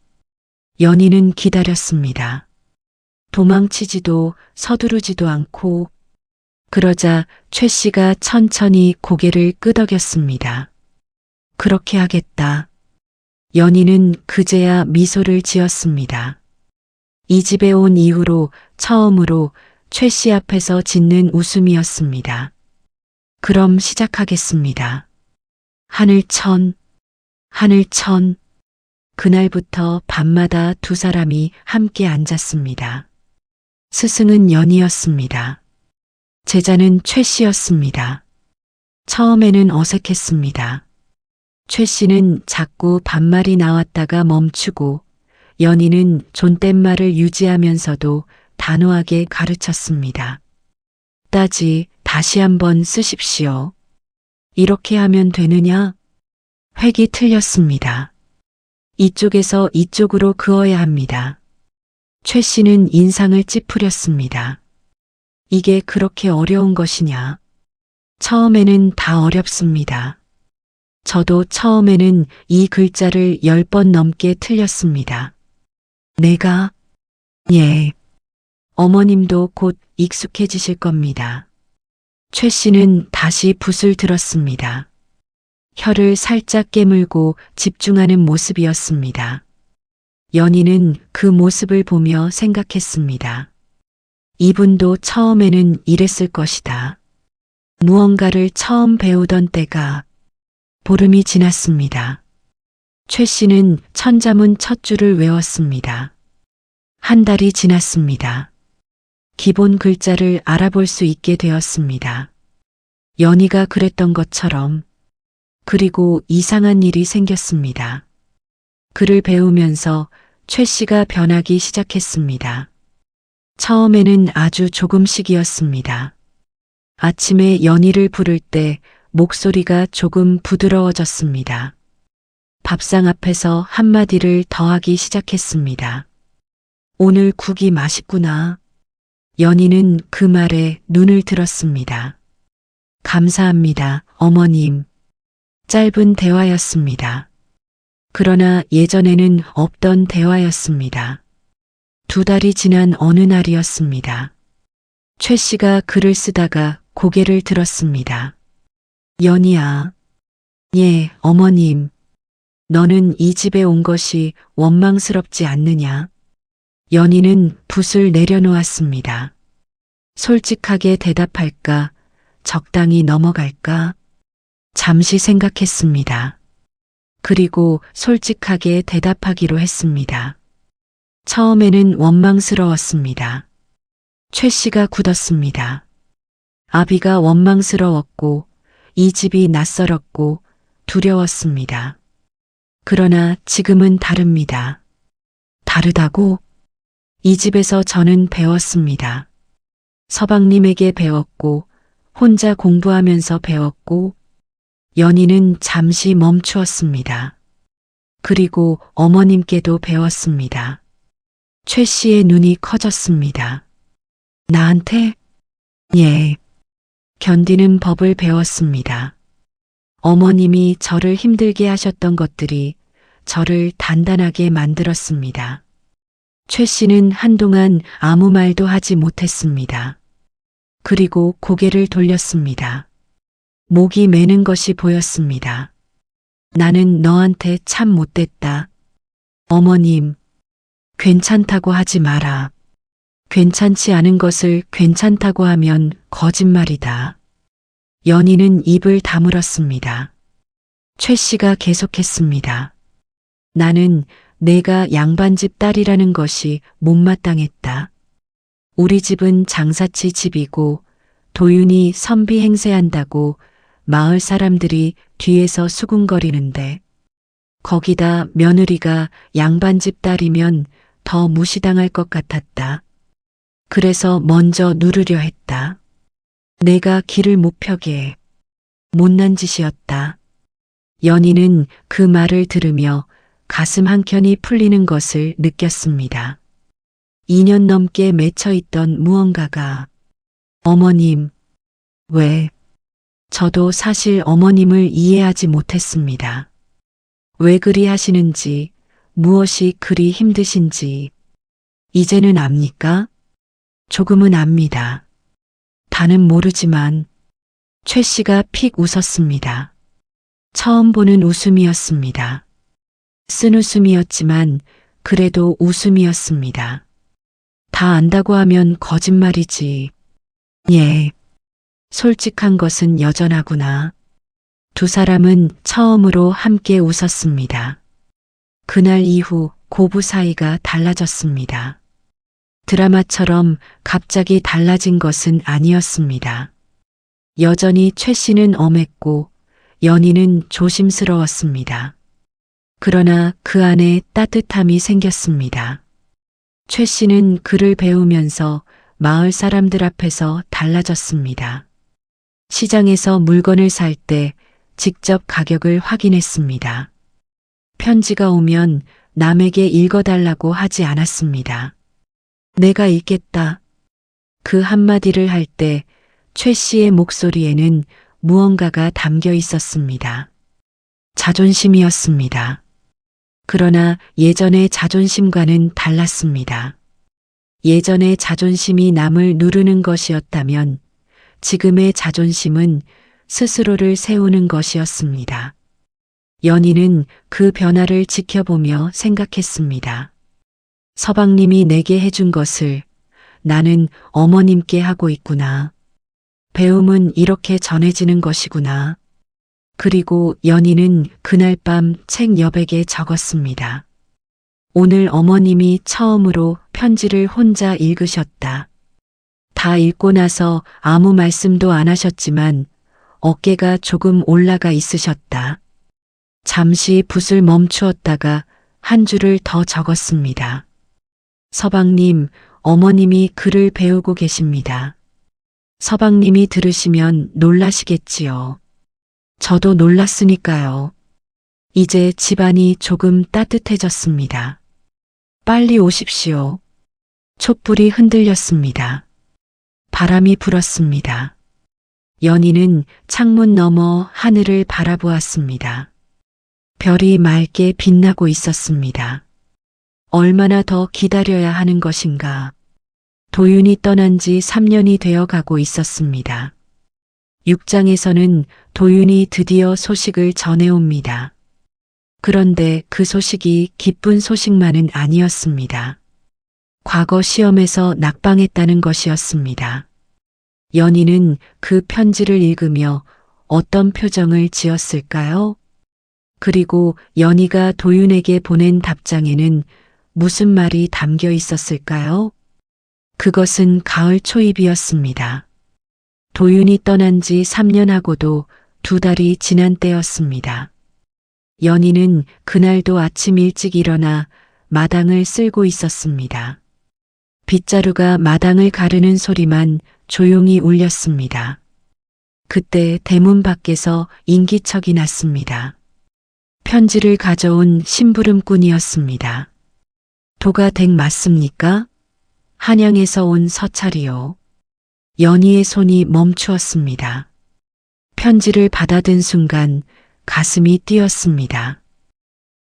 연희는 기다렸습니다. 도망치지도 서두르지도 않고, 그러자 최 씨가 천천히 고개를 끄덕였습니다. 그렇게 하겠다. 연희는 그제야 미소를 지었습니다. 이 집에 온 이후로 처음으로 최 씨 앞에서 짓는 웃음이었습니다. 그럼 시작하겠습니다. 하늘천, 하늘천. 그날부터 밤마다 두 사람이 함께 앉았습니다. 스승은 연희였습니다. 제자는 최 씨였습니다. 처음에는 어색했습니다. 최 씨는 자꾸 반말이 나왔다가 멈추고, 연희는 존댓말을 유지하면서도 단호하게 가르쳤습니다. 따지, 다시 한번 쓰십시오. 이렇게 하면 되느냐? 획이 틀렸습니다. 이쪽에서 이쪽으로 그어야 합니다. 최 씨는 인상을 찌푸렸습니다. 이게 그렇게 어려운 것이냐? 처음에는 다 어렵습니다. 저도 처음에는 이 글자를 10번 넘게 틀렸습니다. 내가? 예. 어머님도 곧 익숙해지실 겁니다. 최 씨는 다시 붓을 들었습니다. 혀를 살짝 깨물고 집중하는 모습이었습니다. 연희는 그 모습을 보며 생각했습니다. 이분도 처음에는 이랬을 것이다. 무언가를 처음 배우던 때가. 보름이 지났습니다. 최 씨는 천자문 첫 줄을 외웠습니다. 한 달이 지났습니다. 기본 글자를 알아볼 수 있게 되었습니다. 연희가 그랬던 것처럼. 그리고 이상한 일이 생겼습니다. 글을 배우면서 최 씨가 변하기 시작했습니다. 처음에는 아주 조금씩이었습니다. 아침에 연희를 부를 때 목소리가 조금 부드러워졌습니다. 밥상 앞에서 한마디를 더하기 시작했습니다. 오늘 국이 맛있구나. 연희는 그 말에 눈을 들었습니다. 감사합니다, 어머님. 짧은 대화였습니다. 그러나 예전에는 없던 대화였습니다. 2달이 지난 어느 날이었습니다. 최 씨가 글을 쓰다가 고개를 들었습니다. 연희야. 예, 어머님. 너는 이 집에 온 것이 원망스럽지 않느냐? 연희는 붓을 내려놓았습니다. 솔직하게 대답할까? 적당히 넘어갈까? 잠시 생각했습니다. 그리고 솔직하게 대답하기로 했습니다. 처음에는 원망스러웠습니다. 최 씨가 굳었습니다. 아비가 원망스러웠고, 이 집이 낯설었고, 두려웠습니다. 그러나 지금은 다릅니다. 다르다고? 이 집에서 저는 배웠습니다. 서방님에게 배웠고, 혼자 공부하면서 배웠고, 연희는 잠시 멈추었습니다. 그리고 어머님께도 배웠습니다. 최 씨의 눈이 커졌습니다. 나한테? 예. 견디는 법을 배웠습니다. 어머님이 저를 힘들게 하셨던 것들이 저를 단단하게 만들었습니다. 최 씨는 한동안 아무 말도 하지 못했습니다. 그리고 고개를 돌렸습니다. 목이 매는 것이 보였습니다. 나는 너한테 참 못됐다. 어머님, 괜찮다고 하지 마라. 괜찮지 않은 것을 괜찮다고 하면 거짓말이다. 연희는 입을 다물었습니다. 최 씨가 계속했습니다. 나는 내가 양반집 딸이라는 것이 못마땅했다. 우리 집은 장사치 집이고 도윤이 선비 행세한다고 마을 사람들이 뒤에서 수군거리는데 거기다 며느리가 양반집 딸이면 더 무시당할 것 같았다. 그래서 먼저 누르려 했다. 내가 길을 못 펴게 못난 짓이었다. 연희는 그 말을 들으며 가슴 한켠이 풀리는 것을 느꼈습니다. 2년 넘게 맺혀있던 무언가가 어머님, 왜? 저도 사실 어머님을 이해하지 못했습니다. 왜 그리 하시는지, 무엇이 그리 힘드신지, 이제는 압니까? 조금은 압니다. 다는 모르지만, 최 씨가 픽 웃었습니다. 처음 보는 웃음이었습니다. 쓴 웃음이었지만, 그래도 웃음이었습니다. 다 안다고 하면 거짓말이지. 예. 솔직한 것은 여전하구나. 두 사람은 처음으로 함께 웃었습니다. 그날 이후 고부 사이가 달라졌습니다. 드라마처럼 갑자기 달라진 것은 아니었습니다. 여전히 최 씨는 엄했고 연희는 조심스러웠습니다. 그러나 그 안에 따뜻함이 생겼습니다. 최 씨는 글을 배우면서 마을 사람들 앞에서 달라졌습니다. 시장에서 물건을 살 때 직접 가격을 확인했습니다. 편지가 오면 남에게 읽어달라고 하지 않았습니다. 내가 읽겠다. 그 한마디를 할 때 최 씨의 목소리에는 무언가가 담겨 있었습니다. 자존심이었습니다. 그러나 예전의 자존심과는 달랐습니다. 예전의 자존심이 남을 누르는 것이었다면 지금의 자존심은 스스로를 세우는 것이었습니다. 연희는 그 변화를 지켜보며 생각했습니다. 서방님이 내게 해준 것을 나는 어머님께 하고 있구나. 배움은 이렇게 전해지는 것이구나. 그리고 연희는 그날 밤 책 여백에 적었습니다. 오늘 어머님이 처음으로 편지를 혼자 읽으셨다. 다 읽고 나서 아무 말씀도 안 하셨지만 어깨가 조금 올라가 있으셨다. 잠시 붓을 멈추었다가 한 줄을 더 적었습니다. 서방님, 어머님이 글을 배우고 계십니다. 서방님이 들으시면 놀라시겠지요. 저도 놀랐으니까요. 이제 집안이 조금 따뜻해졌습니다. 빨리 오십시오. 촛불이 흔들렸습니다. 바람이 불었습니다. 연희는 창문 너머 하늘을 바라보았습니다. 별이 맑게 빛나고 있었습니다. 얼마나 더 기다려야 하는 것인가. 도윤이 떠난 지 3년이 되어 가고 있었습니다. 육장에서는 도윤이 드디어 소식을 전해옵니다. 그런데 그 소식이 기쁜 소식만은 아니었습니다. 과거 시험에서 낙방했다는 것이었습니다. 연희는 그 편지를 읽으며 어떤 표정을 지었을까요? 그리고 연희가 도윤에게 보낸 답장에는 무슨 말이 담겨 있었을까요? 그것은 가을 초입이었습니다. 도윤이 떠난 지 3년하고도 2달이 지난 때였습니다. 연희는 그날도 아침 일찍 일어나 마당을 쓸고 있었습니다. 빗자루가 마당을 가르는 소리만 조용히 울렸습니다. 그때 대문 밖에서 인기척이 났습니다. 편지를 가져온 심부름꾼이었습니다. 도가 댁 맞습니까? 한양에서 온 서찰이요. 연희의 손이 멈추었습니다. 편지를 받아든 순간 가슴이 뛰었습니다.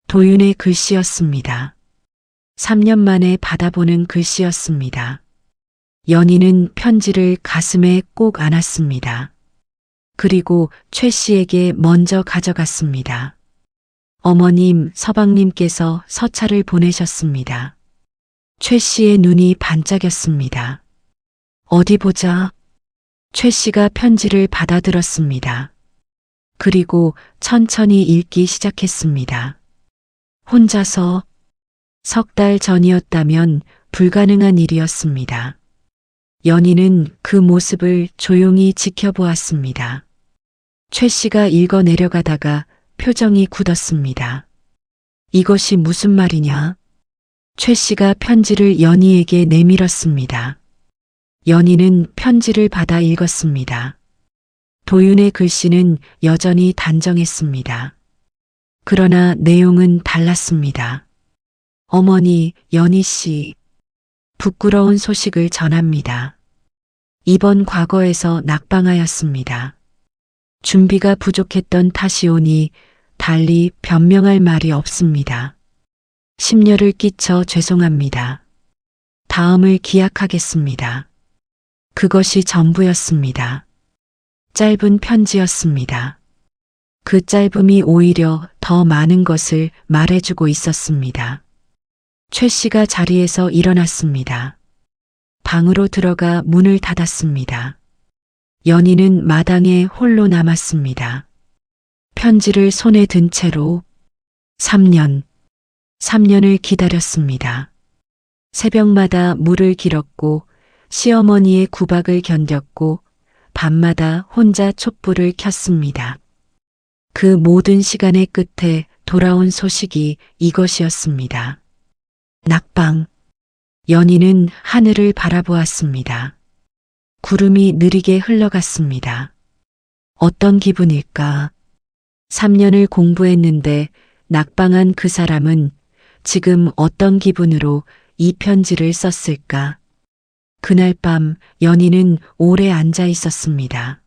도윤의 글씨였습니다. 3년 만에 받아보는 글씨였습니다. 연희는 편지를 가슴에 꼭 안았습니다. 그리고 최 씨에게 먼저 가져갔습니다. 어머님, 서방님께서 서찰을 보내셨습니다. 최 씨의 눈이 반짝였습니다. 어디 보자. 최 씨가 편지를 받아들었습니다. 그리고 천천히 읽기 시작했습니다. 혼자서 3달 전이었다면 불가능한 일이었습니다. 연희는 그 모습을 조용히 지켜보았습니다. 최 씨가 읽어 내려가다가 표정이 굳었습니다. 이것이 무슨 말이냐? 최 씨가 편지를 연희에게 내밀었습니다. 연희는 편지를 받아 읽었습니다. 도윤의 글씨는 여전히 단정했습니다. 그러나 내용은 달랐습니다. 어머니, 연희 씨, 부끄러운 소식을 전합니다. 이번 과거에서 낙방하였습니다. 준비가 부족했던 탓이오니 달리 변명할 말이 없습니다. 심려를 끼쳐 죄송합니다. 다음을 기약하겠습니다. 그것이 전부였습니다. 짧은 편지였습니다. 그 짧음이 오히려 더 많은 것을 말해주고 있었습니다. 최 씨가 자리에서 일어났습니다. 방으로 들어가 문을 닫았습니다. 연희는 마당에 홀로 남았습니다. 편지를 손에 든 채로 3년을 기다렸습니다. 새벽마다 물을 길었고 시어머니의 구박을 견뎠고 밤마다 혼자 촛불을 켰습니다. 그 모든 시간의 끝에 돌아온 소식이 이것이었습니다. 낙방. 연희는 하늘을 바라보았습니다. 구름이 느리게 흘러갔습니다. 어떤 기분일까? 3년을 공부했는데 낙방한 그 사람은 지금 어떤 기분으로 이 편지를 썼을까? 그날 밤 연희는 오래 앉아 있었습니다.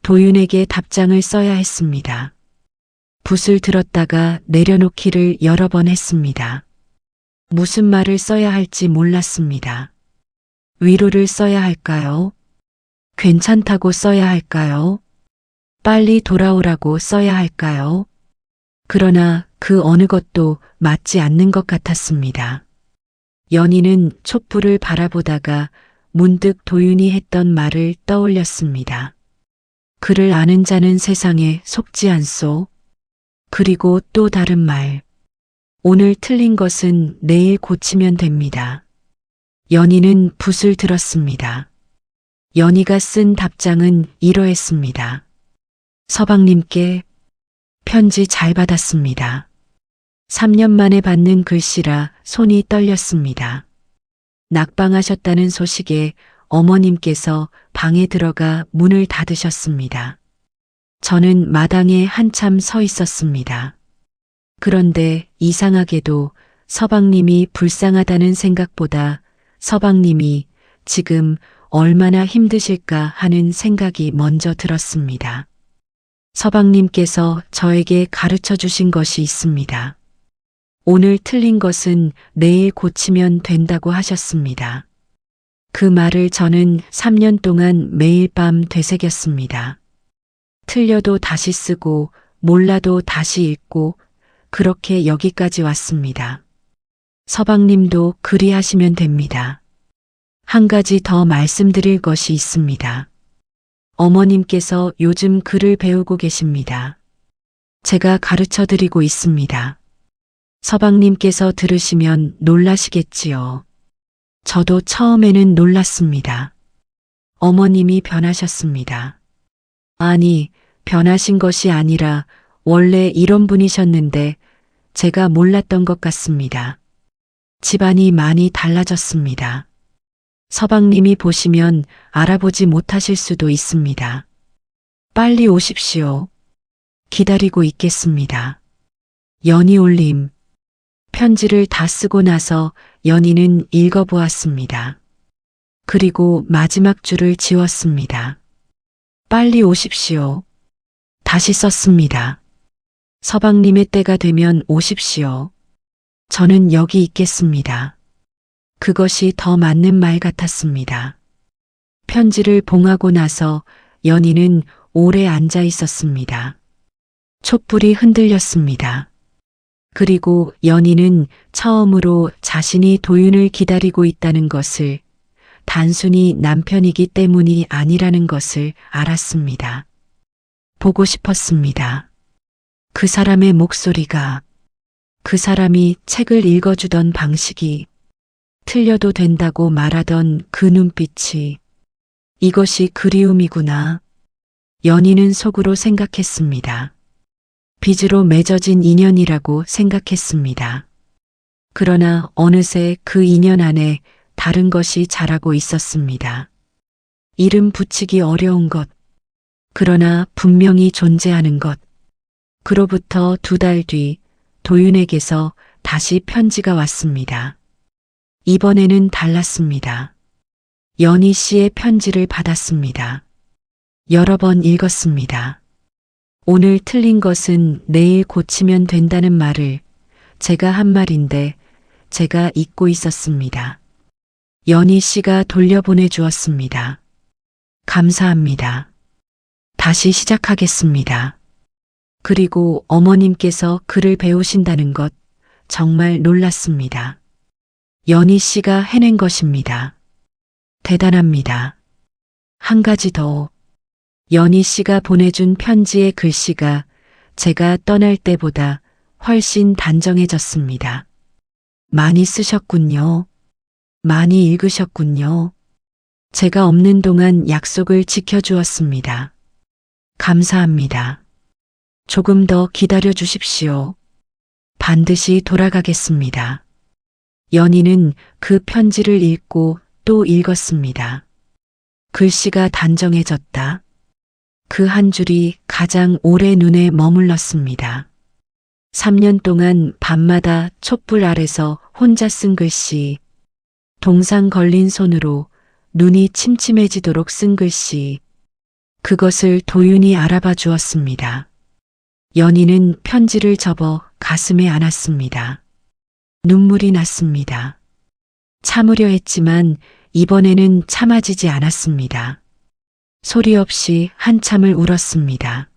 도윤에게 답장을 써야 했습니다. 붓을 들었다가 내려놓기를 여러 번 했습니다. 무슨 말을 써야 할지 몰랐습니다. 위로를 써야 할까요? 괜찮다고 써야 할까요? 빨리 돌아오라고 써야 할까요? 그러나 그 어느 것도 맞지 않는 것 같았습니다. 연희는 촛불을 바라보다가 문득 도윤이 했던 말을 떠올렸습니다. 그를 아는 자는 세상에 속지 않소. 그리고 또 다른 말. 오늘 틀린 것은 내일 고치면 됩니다. 연희는 붓을 들었습니다. 연희가 쓴 답장은 이러했습니다. 서방님께 편지 잘 받았습니다. 3년 만에 받는 글씨라 손이 떨렸습니다. 낙방하셨다는 소식에 어머님께서 방에 들어가 문을 닫으셨습니다. 저는 마당에 한참 서 있었습니다. 그런데 이상하게도 서방님이 불쌍하다는 생각보다 서방님이 지금 얼마나 힘드실까 하는 생각이 먼저 들었습니다. 서방님께서 저에게 가르쳐 주신 것이 있습니다. 오늘 틀린 것은 내일 고치면 된다고 하셨습니다. 그 말을 저는 3년 동안 매일 밤 되새겼습니다. 틀려도 다시 쓰고 몰라도 다시 읽고 그렇게 여기까지 왔습니다. 서방님도 그리하시면 됩니다. 한 가지 더 말씀드릴 것이 있습니다. 어머님께서 요즘 글을 배우고 계십니다. 제가 가르쳐 드리고 있습니다. 서방님께서 들으시면 놀라시겠지요. 저도 처음에는 놀랐습니다. 어머님이 변하셨습니다. 아니, 변하신 것이 아니라 원래 이런 분이셨는데 제가 몰랐던 것 같습니다. 집안이 많이 달라졌습니다. 서방님이 보시면 알아보지 못하실 수도 있습니다. 빨리 오십시오. 기다리고 있겠습니다. 연희 올림. 편지를 다 쓰고 나서 연희는 읽어보았습니다. 그리고 마지막 줄을 지웠습니다. 빨리 오십시오. 다시 썼습니다. 서방님의 때가 되면 오십시오. 저는 여기 있겠습니다. 그것이 더 맞는 말 같았습니다. 편지를 봉하고 나서 연희는 오래 앉아 있었습니다. 촛불이 흔들렸습니다. 그리고 연희는 처음으로 자신이 도윤을 기다리고 있다는 것을 단순히 남편이기 때문이 아니라는 것을 알았습니다. 보고 싶었습니다. 그 사람의 목소리가, 그 사람이 책을 읽어주던 방식이, 틀려도 된다고 말하던 그 눈빛이, 이것이 그리움이구나. 연희는 속으로 생각했습니다. 빚으로 맺어진 인연이라고 생각했습니다. 그러나 어느새 그 인연 안에 다른 것이 자라고 있었습니다. 이름 붙이기 어려운 것, 그러나 분명히 존재하는 것. 그로부터 2달 뒤 도윤에게서 다시 편지가 왔습니다. 이번에는 달랐습니다. 연희 씨의 편지를 받았습니다. 여러 번 읽었습니다. 오늘 틀린 것은 내일 고치면 된다는 말을 제가 한 말인데 제가 잊고 있었습니다. 연희 씨가 돌려보내 주었습니다. 감사합니다. 다시 시작하겠습니다. 그리고 어머님께서 글을 배우신다는 것 정말 놀랐습니다. 연희 씨가 해낸 것입니다. 대단합니다. 한 가지 더. 연희 씨가 보내준 편지의 글씨가 제가 떠날 때보다 훨씬 단정해졌습니다. 많이 쓰셨군요. 많이 읽으셨군요. 제가 없는 동안 약속을 지켜주었습니다. 감사합니다. 조금 더 기다려 주십시오. 반드시 돌아가겠습니다. 연희는 그 편지를 읽고 또 읽었습니다. 글씨가 단정해졌다. 그 한 줄이 가장 오래 눈에 머물렀습니다. 3년 동안 밤마다 촛불 아래서 혼자 쓴 글씨, 동상 걸린 손으로 눈이 침침해지도록 쓴 글씨, 그것을 도윤이 알아봐 주었습니다. 연희는 편지를 접어 가슴에 안았습니다. 눈물이 났습니다. 참으려 했지만 이번에는 참아지지 않았습니다. 소리 없이 한참을 울었습니다.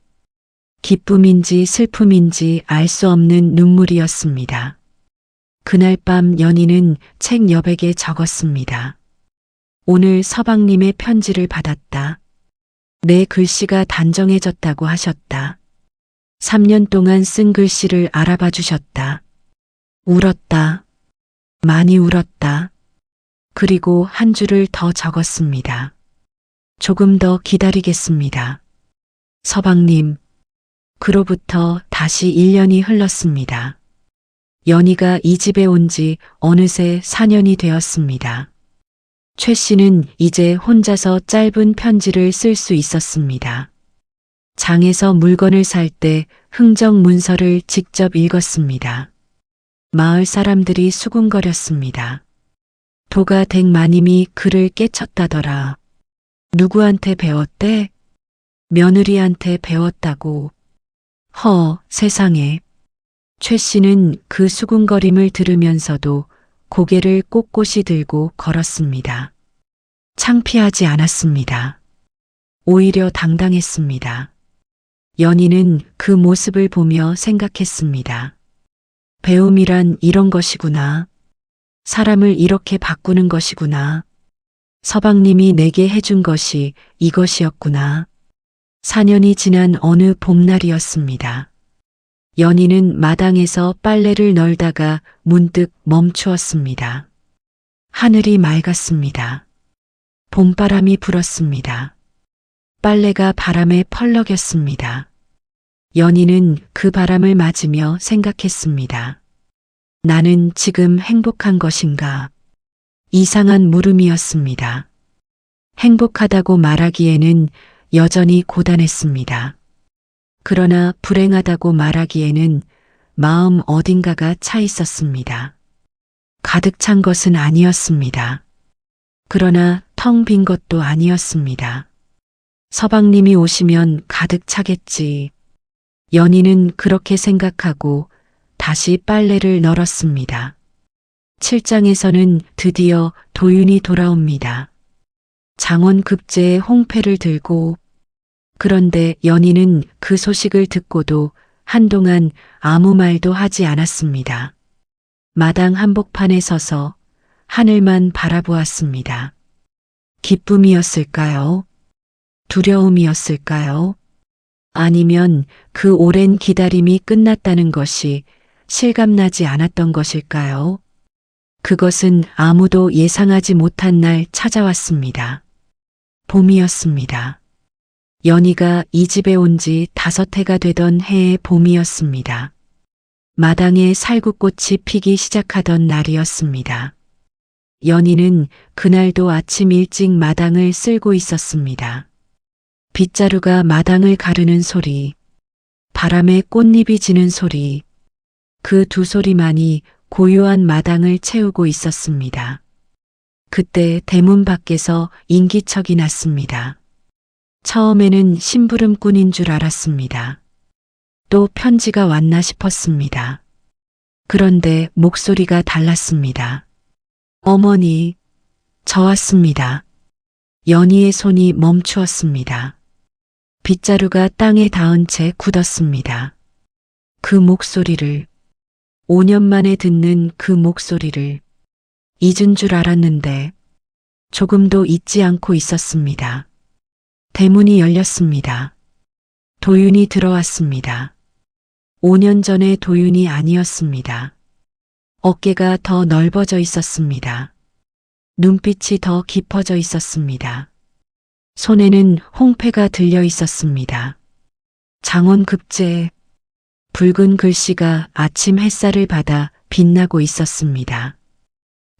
기쁨인지 슬픔인지 알 수 없는 눈물이었습니다. 그날 밤 연희는 책 여백에 적었습니다. 오늘 서방님의 편지를 받았다. 내 글씨가 단정해졌다고 하셨다. 3년 동안 쓴 글씨를 알아봐 주셨다. 울었다. 많이 울었다. 그리고 한 줄을 더 적었습니다. 조금 더 기다리겠습니다. 서방님. 그로부터 다시 1년이 흘렀습니다. 연희가 이 집에 온 지 어느새 4년이 되었습니다. 최 씨는 이제 혼자서 짧은 편지를 쓸 수 있었습니다. 장에서 물건을 살 때 흥정 문서를 직접 읽었습니다. 마을 사람들이 수군거렸습니다. 도가 댁 마님이 글을 깨쳤다더라. 누구한테 배웠대? 며느리한테 배웠다고. 세상에. 최 씨는 그 수군거림을 들으면서도 고개를 꼿꼿이 들고 걸었습니다. 창피하지 않았습니다. 오히려 당당했습니다. 연희는 그 모습을 보며 생각했습니다. 배움이란 이런 것이구나. 사람을 이렇게 바꾸는 것이구나. 서방님이 내게 해준 것이 이것이었구나. 4년이 지난 어느 봄날이었습니다. 연희는 마당에서 빨래를 널다가 문득 멈추었습니다. 하늘이 맑았습니다. 봄바람이 불었습니다. 빨래가 바람에 펄럭였습니다. 연희는 그 바람을 맞으며 생각했습니다. 나는 지금 행복한 것인가? 이상한 물음이었습니다. 행복하다고 말하기에는 여전히 고단했습니다. 그러나 불행하다고 말하기에는 마음 어딘가가 차 있었습니다. 가득 찬 것은 아니었습니다. 그러나 텅 빈 것도 아니었습니다. 서방님이 오시면 가득 차겠지. 연희는 그렇게 생각하고 다시 빨래를 널었습니다. 7장에서는 드디어 도윤이 돌아옵니다. 장원급제의 홍패를 들고. 그런데 연희는 그 소식을 듣고도 한동안 아무 말도 하지 않았습니다. 마당 한복판에 서서 하늘만 바라보았습니다. 기쁨이었을까요? 두려움이었을까요? 아니면 그 오랜 기다림이 끝났다는 것이 실감나지 않았던 것일까요? 그것은 아무도 예상하지 못한 날 찾아왔습니다. 봄이었습니다. 연희가 이 집에 온 지 5해가 되던 해의 봄이었습니다. 마당에 살구꽃이 피기 시작하던 날이었습니다. 연희는 그날도 아침 일찍 마당을 쓸고 있었습니다. 빗자루가 마당을 가르는 소리, 바람에 꽃잎이 지는 소리, 그 두 소리만이 고요한 마당을 채우고 있었습니다. 그때 대문 밖에서 인기척이 났습니다. 처음에는 심부름꾼인 줄 알았습니다. 또 편지가 왔나 싶었습니다. 그런데 목소리가 달랐습니다. 어머니, 저 왔습니다. 연희의 손이 멈추었습니다. 빗자루가 땅에 닿은 채 굳었습니다. 그 목소리를, 5년 만에 듣는 그 목소리를 잊은 줄 알았는데 조금도 잊지 않고 있었습니다. 대문이 열렸습니다. 도윤이 들어왔습니다. 5년 전의 도윤이 아니었습니다. 어깨가 더 넓어져 있었습니다. 눈빛이 더 깊어져 있었습니다. 손에는 홍패가 들려 있었습니다. 장원급제, 붉은 글씨가 아침 햇살을 받아 빛나고 있었습니다.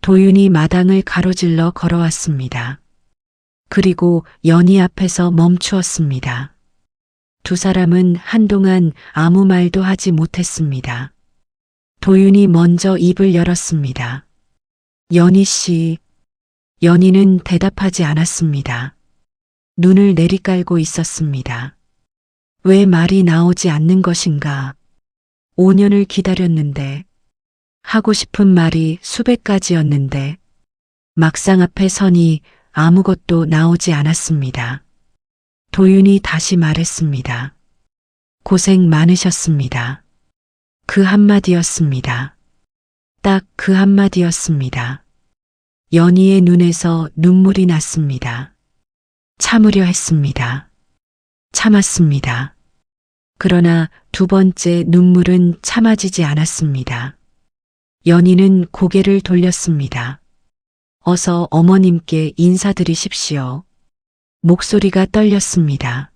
도윤이 마당을 가로질러 걸어왔습니다. 그리고 연희 앞에서 멈추었습니다. 두 사람은 한동안 아무 말도 하지 못했습니다. 도윤이 먼저 입을 열었습니다. 연희 씨. 연희는 대답하지 않았습니다. 눈을 내리깔고 있었습니다. 왜 말이 나오지 않는 것인가? 5년을 기다렸는데, 하고 싶은 말이 수백 가지였는데, 막상 앞에 서니 아무것도 나오지 않았습니다. 도윤이 다시 말했습니다. 고생 많으셨습니다. 그 한마디였습니다. 딱 그 한마디였습니다. 연희의 눈에서 눈물이 났습니다. 참으려 했습니다. 참았습니다. 그러나 두 번째 눈물은 참아지지 않았습니다. 연희는 고개를 돌렸습니다. 어서 어머님께 인사드리십시오. 목소리가 떨렸습니다.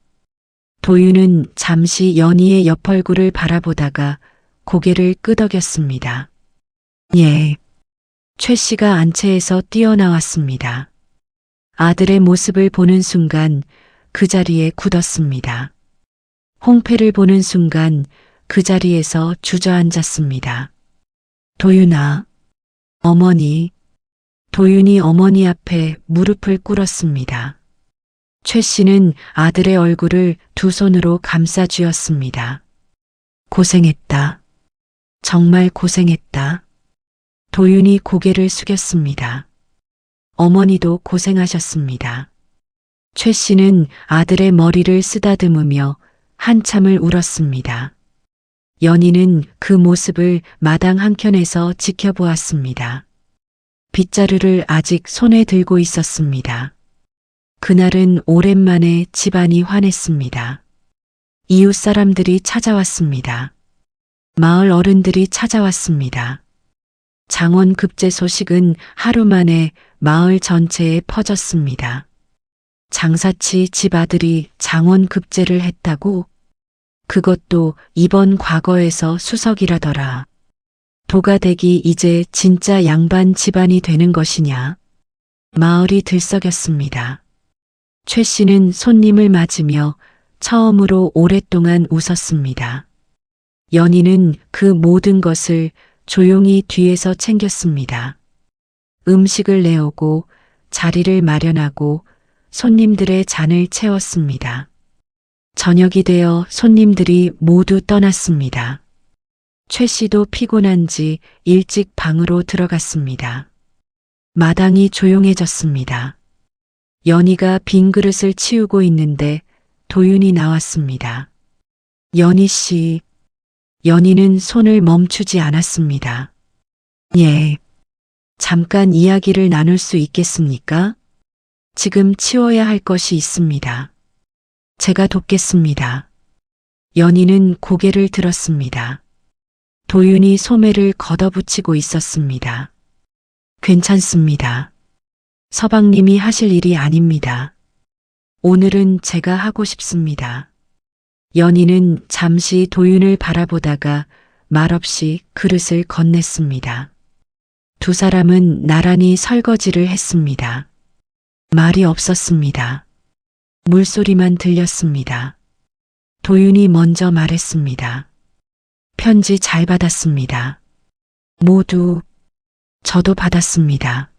도윤은 잠시 연희의 옆 얼굴을 바라보다가 고개를 끄덕였습니다. 예. 최 씨가 안채에서 뛰어나왔습니다. 아들의 모습을 보는 순간 그 자리에 굳었습니다. 홍패를 보는 순간 그 자리에서 주저앉았습니다. 도윤아, 어머니. 도윤이 어머니 앞에 무릎을 꿇었습니다. 최 씨는 아들의 얼굴을 두 손으로 감싸 쥐었습니다. 고생했다. 정말 고생했다. 도윤이 고개를 숙였습니다. 어머니도 고생하셨습니다. 최 씨는 아들의 머리를 쓰다듬으며 한참을 울었습니다. 연희는 그 모습을 마당 한켠에서 지켜보았습니다. 빗자루를 아직 손에 들고 있었습니다. 그날은 오랜만에 집안이 환했습니다. 이웃 사람들이 찾아왔습니다. 마을 어른들이 찾아왔습니다. 장원급제 소식은 하루 만에 마을 전체에 퍼졌습니다. 장사치 집 아들이 장원급제를 했다고? 그것도 이번 과거에서 수석이라더라. 도가댁이 이제 진짜 양반 집안이 되는 것이냐? 마을이 들썩였습니다. 최 씨는 손님을 맞으며 처음으로 오랫동안 웃었습니다. 연희는 그 모든 것을 조용히 뒤에서 챙겼습니다. 음식을 내오고 자리를 마련하고 손님들의 잔을 채웠습니다. 저녁이 되어 손님들이 모두 떠났습니다. 최 씨도 피곤한지 일찍 방으로 들어갔습니다. 마당이 조용해졌습니다. 연희가 빈 그릇을 치우고 있는데 도윤이 나왔습니다. 연희 씨. 연희는 손을 멈추지 않았습니다. 예. 잠깐 이야기를 나눌 수 있겠습니까? 지금 치워야 할 것이 있습니다. 제가 돕겠습니다. 연희는 고개를 들었습니다. 도윤이 소매를 걷어붙이고 있었습니다. 괜찮습니다. 서방님이 하실 일이 아닙니다. 오늘은 제가 하고 싶습니다. 연희는 잠시 도윤을 바라보다가 말없이 그릇을 건넸습니다. 두 사람은 나란히 설거지를 했습니다. 말이 없었습니다. 물소리만 들렸습니다. 도윤이 먼저 말했습니다. 편지 잘 받았습니다. 모두 저도 받았습니다.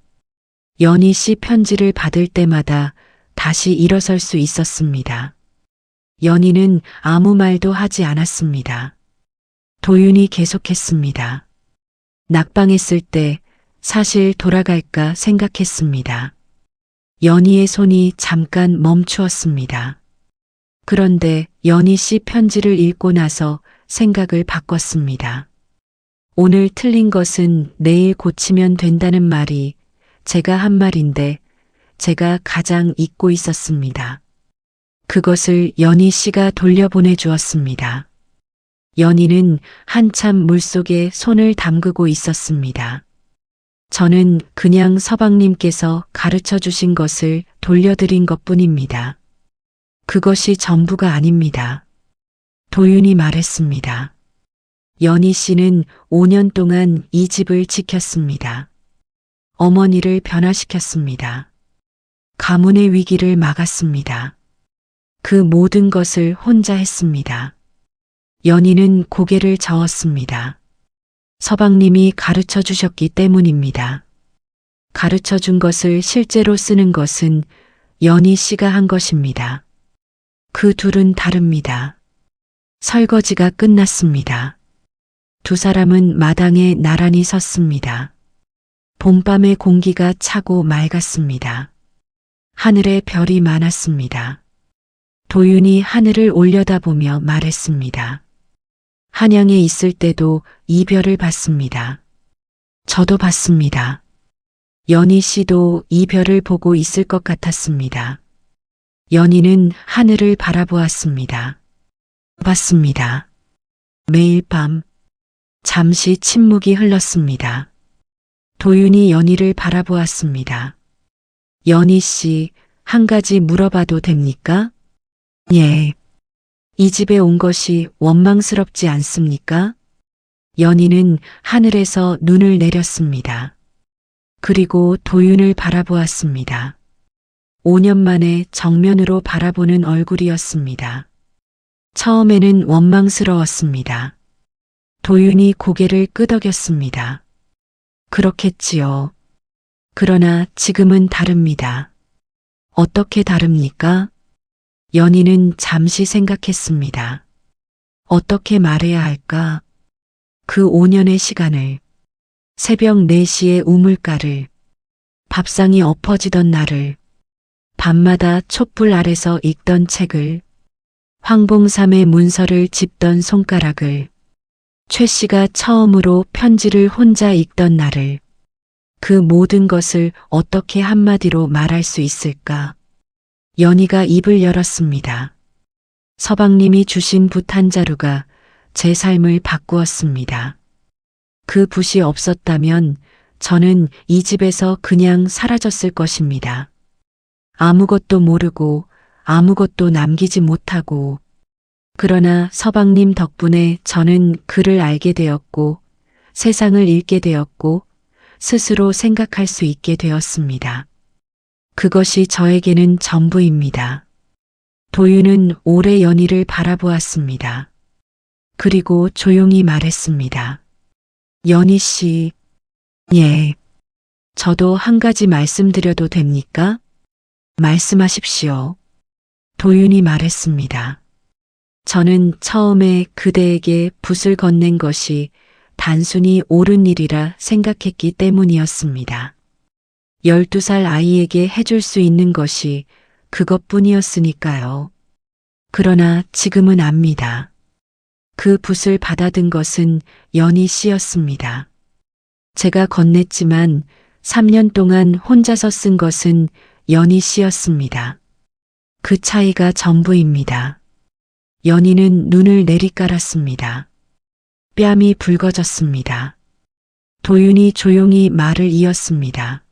연희 씨 편지를 받을 때마다 다시 일어설 수 있었습니다. 연희는 아무 말도 하지 않았습니다. 도윤이 계속했습니다. 낙방했을 때 사실 돌아갈까 생각했습니다. 연희의 손이 잠깐 멈추었습니다. 그런데 연희 씨 편지를 읽고 나서 생각을 바꿨습니다. 오늘 틀린 것은 내일 고치면 된다는 말이 제가 한 말인데 제가 가장 잊고 있었습니다. 그것을 연희 씨가 돌려보내 주었습니다. 연희는 한참 물속에 손을 담그고 있었습니다. 저는 그냥 서방님께서 가르쳐 주신 것을 돌려드린 것뿐입니다. 그것이 전부가 아닙니다. 도윤이 말했습니다. 연희 씨는 5년 동안 이 집을 지켰습니다. 어머니를 변화시켰습니다. 가문의 위기를 막았습니다. 그 모든 것을 혼자 했습니다. 연희는 고개를 저었습니다. 서방님이 가르쳐 주셨기 때문입니다. 가르쳐 준 것을 실제로 쓰는 것은 연희 씨가 한 것입니다. 그 둘은 다릅니다. 설거지가 끝났습니다. 두 사람은 마당에 나란히 섰습니다. 봄밤의 공기가 차고 맑았습니다. 하늘에 별이 많았습니다. 도윤이 하늘을 올려다보며 말했습니다. 한양에 있을 때도 이 별을 봤습니다. 저도 봤습니다. 연희 씨도 이 별을 보고 있을 것 같았습니다. 연희는 하늘을 바라보았습니다. 봤습니다. 매일 밤 잠시 침묵이 흘렀습니다. 도윤이 연희를 바라보았습니다. 연희 씨, 한 가지 물어봐도 됩니까? 예. 이 집에 온 것이 원망스럽지 않습니까? 연희는 하늘에서 눈을 내렸습니다. 그리고 도윤을 바라보았습니다. 5년 만에 정면으로 바라보는 얼굴이었습니다. 처음에는 원망스러웠습니다. 도윤이 고개를 끄덕였습니다. 그렇겠지요. 그러나 지금은 다릅니다. 어떻게 다릅니까? 연희는 잠시 생각했습니다. 어떻게 말해야 할까? 그 5년의 시간을, 새벽 4시의 우물가를, 밥상이 엎어지던 날을, 밤마다 촛불 아래서 읽던 책을, 황봉삼의 문서를 짚던 손가락을, 최 씨가 처음으로 편지를 혼자 읽던 날을, 그 모든 것을 어떻게 한마디로 말할 수 있을까? 연희가 입을 열었습니다. 서방님이 주신 붓 한 자루가 제 삶을 바꾸었습니다. 그 붓이 없었다면 저는 이 집에서 그냥 사라졌을 것입니다. 아무것도 모르고 아무것도 남기지 못하고, 그러나 서방님 덕분에 저는 글을 알게 되었고 세상을 읽게 되었고 스스로 생각할 수 있게 되었습니다. 그것이 저에게는 전부입니다. 도윤은 오래 연희를 바라보았습니다. 그리고 조용히 말했습니다. 연희 씨, 예. 저도 한 가지 말씀드려도 됩니까? 말씀하십시오. 도윤이 말했습니다. 저는 처음에 그대에게 붓을 건넨 것이 단순히 옳은 일이라 생각했기 때문이었습니다. 12살 아이에게 해줄 수 있는 것이 그것뿐이었으니까요. 그러나 지금은 압니다. 그 붓을 받아든 것은 연희 씨였습니다. 제가 건넸지만 3년 동안 혼자서 쓴 것은 연희 씨였습니다. 그 차이가 전부입니다. 연희는 눈을 내리깔았습니다. 뺨이 붉어졌습니다. 도윤이 조용히 말을 이었습니다.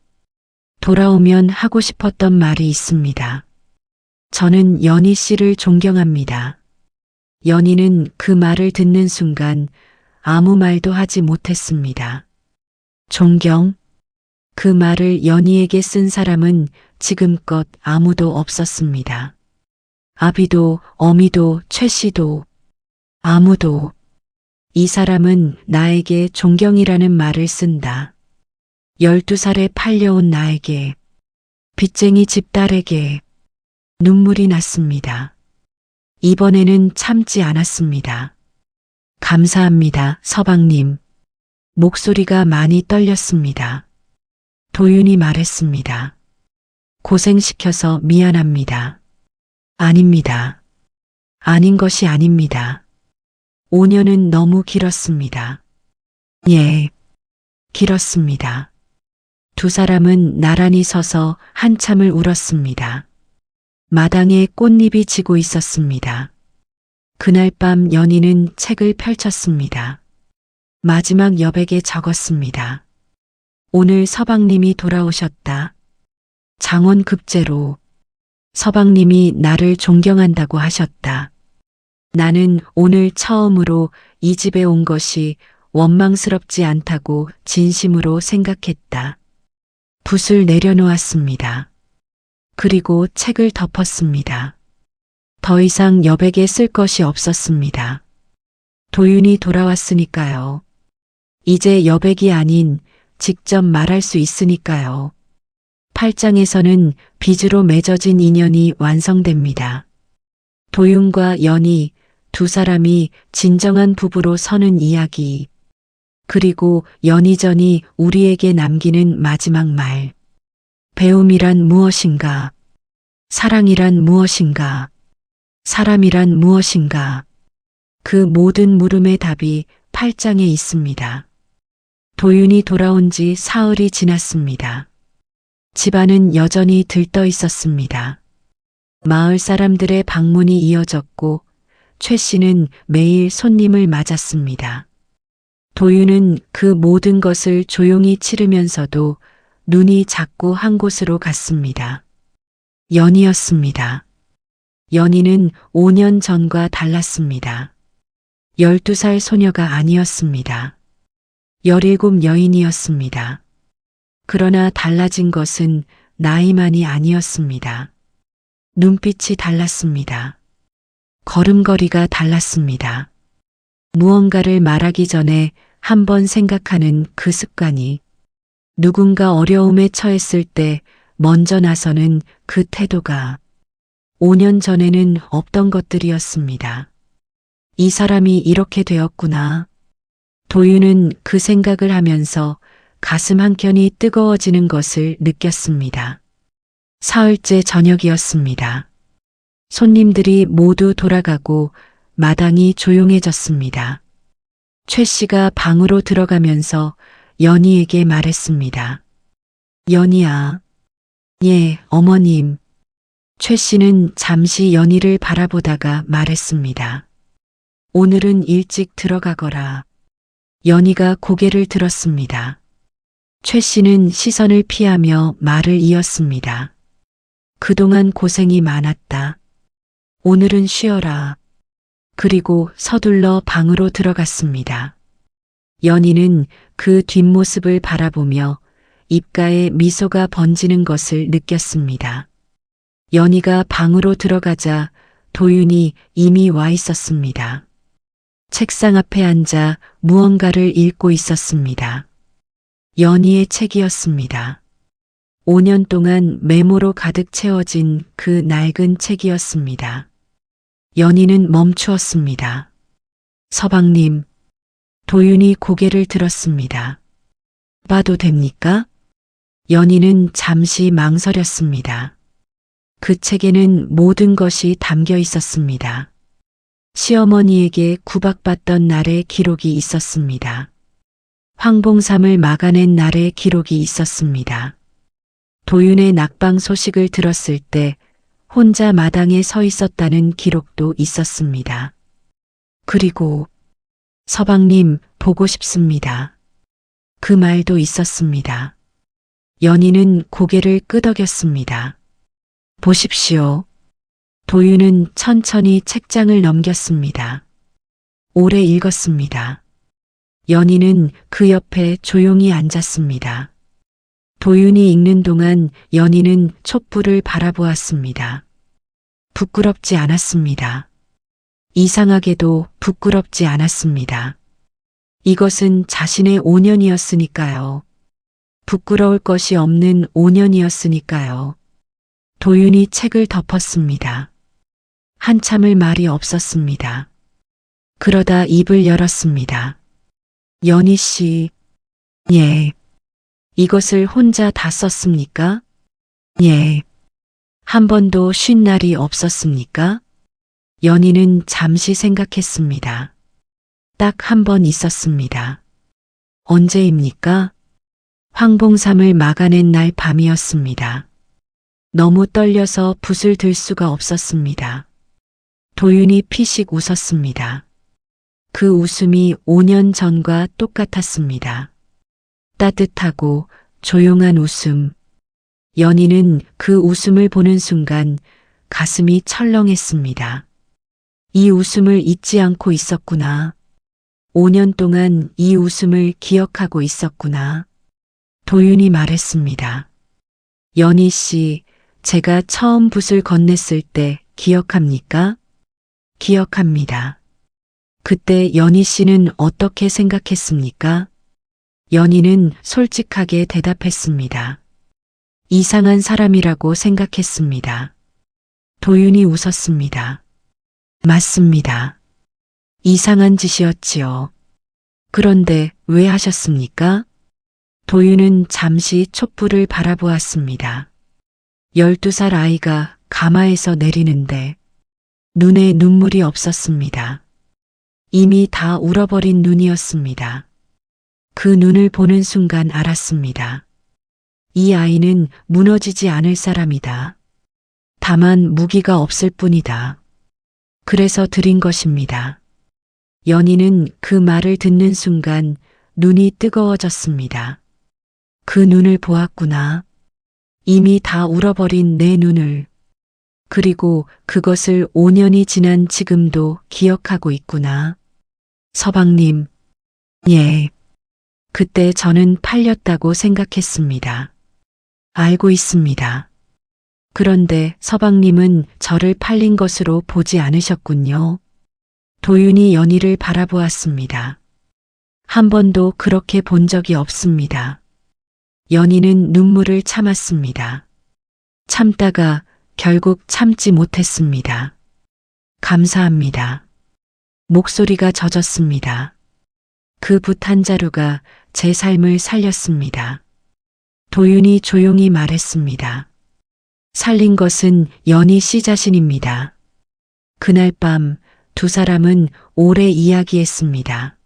돌아오면 하고 싶었던 말이 있습니다. 저는 연희 씨를 존경합니다. 연희는 그 말을 듣는 순간 아무 말도 하지 못했습니다. 존경? 그 말을 연희에게 쓴 사람은 지금껏 아무도 없었습니다. 아비도, 어미도, 최 씨도, 아무도. 이 사람은 나에게 존경이라는 말을 쓴다. 12살에 팔려온 나에게, 빚쟁이 집딸에게 눈물이 났습니다. 이번에는 참지 않았습니다. 감사합니다, 서방님. 목소리가 많이 떨렸습니다. 도윤이 말했습니다. 고생시켜서 미안합니다. 아닙니다. 아닌 것이 아닙니다. 5년은 너무 길었습니다. 예, 길었습니다. 두 사람은 나란히 서서 한참을 울었습니다. 마당에 꽃잎이 지고 있었습니다. 그날 밤 연희는 책을 펼쳤습니다. 마지막 여백에 적었습니다. 오늘 서방님이 돌아오셨다. 장원급제로. 서방님이 나를 존경한다고 하셨다. 나는 오늘 처음으로 이 집에 온 것이 원망스럽지 않다고 진심으로 생각했다. 붓을 내려놓았습니다. 그리고 책을 덮었습니다. 더 이상 여백에 쓸 것이 없었습니다. 도윤이 돌아왔으니까요. 이제 여백이 아닌 직접 말할 수 있으니까요. 8장에서는 빚으로 맺어진 인연이 완성됩니다. 도윤과 연희 두 사람이 진정한 부부로 서는 이야기. 그리고 연희전이 우리에게 남기는 마지막 말. 배움이란 무엇인가? 사랑이란 무엇인가? 사람이란 무엇인가? 그 모든 물음의 답이 8장에 있습니다. 도윤이 돌아온 지 사흘이 지났습니다. 집안은 여전히 들떠 있었습니다. 마을 사람들의 방문이 이어졌고 최 씨는 매일 손님을 맞았습니다. 도윤은 그 모든 것을 조용히 치르면서도 눈이 자꾸 한 곳으로 갔습니다. 연희였습니다. 연희는 5년 전과 달랐습니다. 12살 소녀가 아니었습니다. 17 여인이었습니다. 그러나 달라진 것은 나이만이 아니었습니다. 눈빛이 달랐습니다. 걸음걸이가 달랐습니다. 무언가를 말하기 전에 한 번 생각하는 그 습관이, 누군가 어려움에 처했을 때 먼저 나서는 그 태도가 5년 전에는 없던 것들이었습니다. 이 사람이 이렇게 되었구나. 도윤은 그 생각을 하면서 가슴 한켠이 뜨거워지는 것을 느꼈습니다. 사흘째 저녁이었습니다. 손님들이 모두 돌아가고 마당이 조용해졌습니다. 최 씨가 방으로 들어가면서 연희에게 말했습니다. 연희야. 예, 어머님. 최 씨는 잠시 연희를 바라보다가 말했습니다. 오늘은 일찍 들어가거라. 연희가 고개를 들었습니다. 최 씨는 시선을 피하며 말을 이었습니다. 그동안 고생이 많았다. 오늘은 쉬어라. 그리고 서둘러 방으로 들어갔습니다. 연희는 그 뒷모습을 바라보며 입가에 미소가 번지는 것을 느꼈습니다. 연희가 방으로 들어가자 도윤이 이미 와 있었습니다. 책상 앞에 앉아 무언가를 읽고 있었습니다. 연희의 책이었습니다. 5년 동안 메모로 가득 채워진 그 낡은 책이었습니다. 연희는 멈추었습니다. 서방님. 도윤이 고개를 들었습니다. 봐도 됩니까? 연희는 잠시 망설였습니다. 그 책에는 모든 것이 담겨 있었습니다. 시어머니에게 구박받던 날의 기록이 있었습니다. 황봉삼을 막아낸 날의 기록이 있었습니다. 도윤의 낙방 소식을 들었을 때 혼자 마당에 서 있었다는 기록도 있었습니다. 그리고 서방님 보고 싶습니다. 그 말도 있었습니다. 연희는 고개를 끄덕였습니다. 보십시오. 도윤은 천천히 책장을 넘겼습니다. 오래 읽었습니다. 연희는 그 옆에 조용히 앉았습니다. 도윤이 읽는 동안 연희는 촛불을 바라보았습니다. 부끄럽지 않았습니다. 이상하게도 부끄럽지 않았습니다. 이것은 자신의 5년이었으니까요. 부끄러울 것이 없는 5년이었으니까요. 도윤이 책을 덮었습니다. 한참을 말이 없었습니다. 그러다 입을 열었습니다. 연희 씨, 예. 이것을 혼자 다 썼습니까? 예. 한 번도 쉰 날이 없었습니까? 연희는 잠시 생각했습니다. 딱 한 번 있었습니다. 언제입니까? 황봉삼을 막아낸 날 밤이었습니다. 너무 떨려서 붓을 들 수가 없었습니다. 도윤이 피식 웃었습니다. 그 웃음이 5년 전과 똑같았습니다. 따뜻하고 조용한 웃음. 연희는 그 웃음을 보는 순간 가슴이 철렁했습니다. 이 웃음을 잊지 않고 있었구나. 5년 동안 이 웃음을 기억하고 있었구나. 도윤이 말했습니다. 연희 씨, 제가 처음 붓을 건넸을 때 기억합니까? 기억합니다. 그때 연희 씨는 어떻게 생각했습니까? 연희는 솔직하게 대답했습니다. 이상한 사람이라고 생각했습니다. 도윤이 웃었습니다. 맞습니다. 이상한 짓이었지요. 그런데 왜 하셨습니까? 도윤은 잠시 촛불을 바라보았습니다. 12살 아이가 가마에서 내리는데 눈에 눈물이 없었습니다. 이미 다 울어버린 눈이었습니다. 그 눈을 보는 순간 알았습니다. 이 아이는 무너지지 않을 사람이다. 다만 무기가 없을 뿐이다. 그래서 드린 것입니다. 연희는 그 말을 듣는 순간 눈이 뜨거워졌습니다. 그 눈을 보았구나. 이미 다 울어버린 내 눈을. 그리고 그것을 5년이 지난 지금도 기억하고 있구나. 서방님, 예. 그때 저는 팔렸다고 생각했습니다. 알고 있습니다. 그런데 서방님은 저를 팔린 것으로 보지 않으셨군요. 도윤이 연희를 바라보았습니다. 한 번도 그렇게 본 적이 없습니다. 연희는 눈물을 참았습니다. 참다가 결국 참지 못했습니다. 감사합니다. 목소리가 젖었습니다. 그 붓 한 자루가 제 삶을 살렸습니다. 도윤이 조용히 말했습니다. 살린 것은 연희 씨 자신입니다. 그날 밤 두 사람은 오래 이야기했습니다.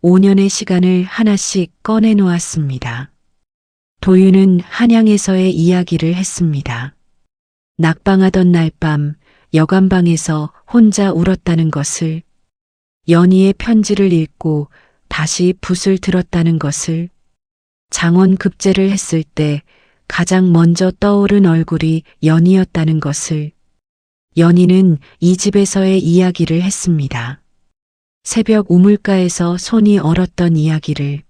5년의 시간을 하나씩 꺼내 놓았습니다. 도윤은 한양에서의 이야기를 했습니다. 낙방하던 날 밤 여관방에서 혼자 울었다는 것을, 연희의 편지를 읽고 다시 붓을 들었다는 것을, 장원 급제를 했을 때 가장 먼저 떠오른 얼굴이 연희였다는 것을, 연희는 이 집에서의 이야기를 했습니다. 새벽 우물가에서 손이 얼었던 이야기를,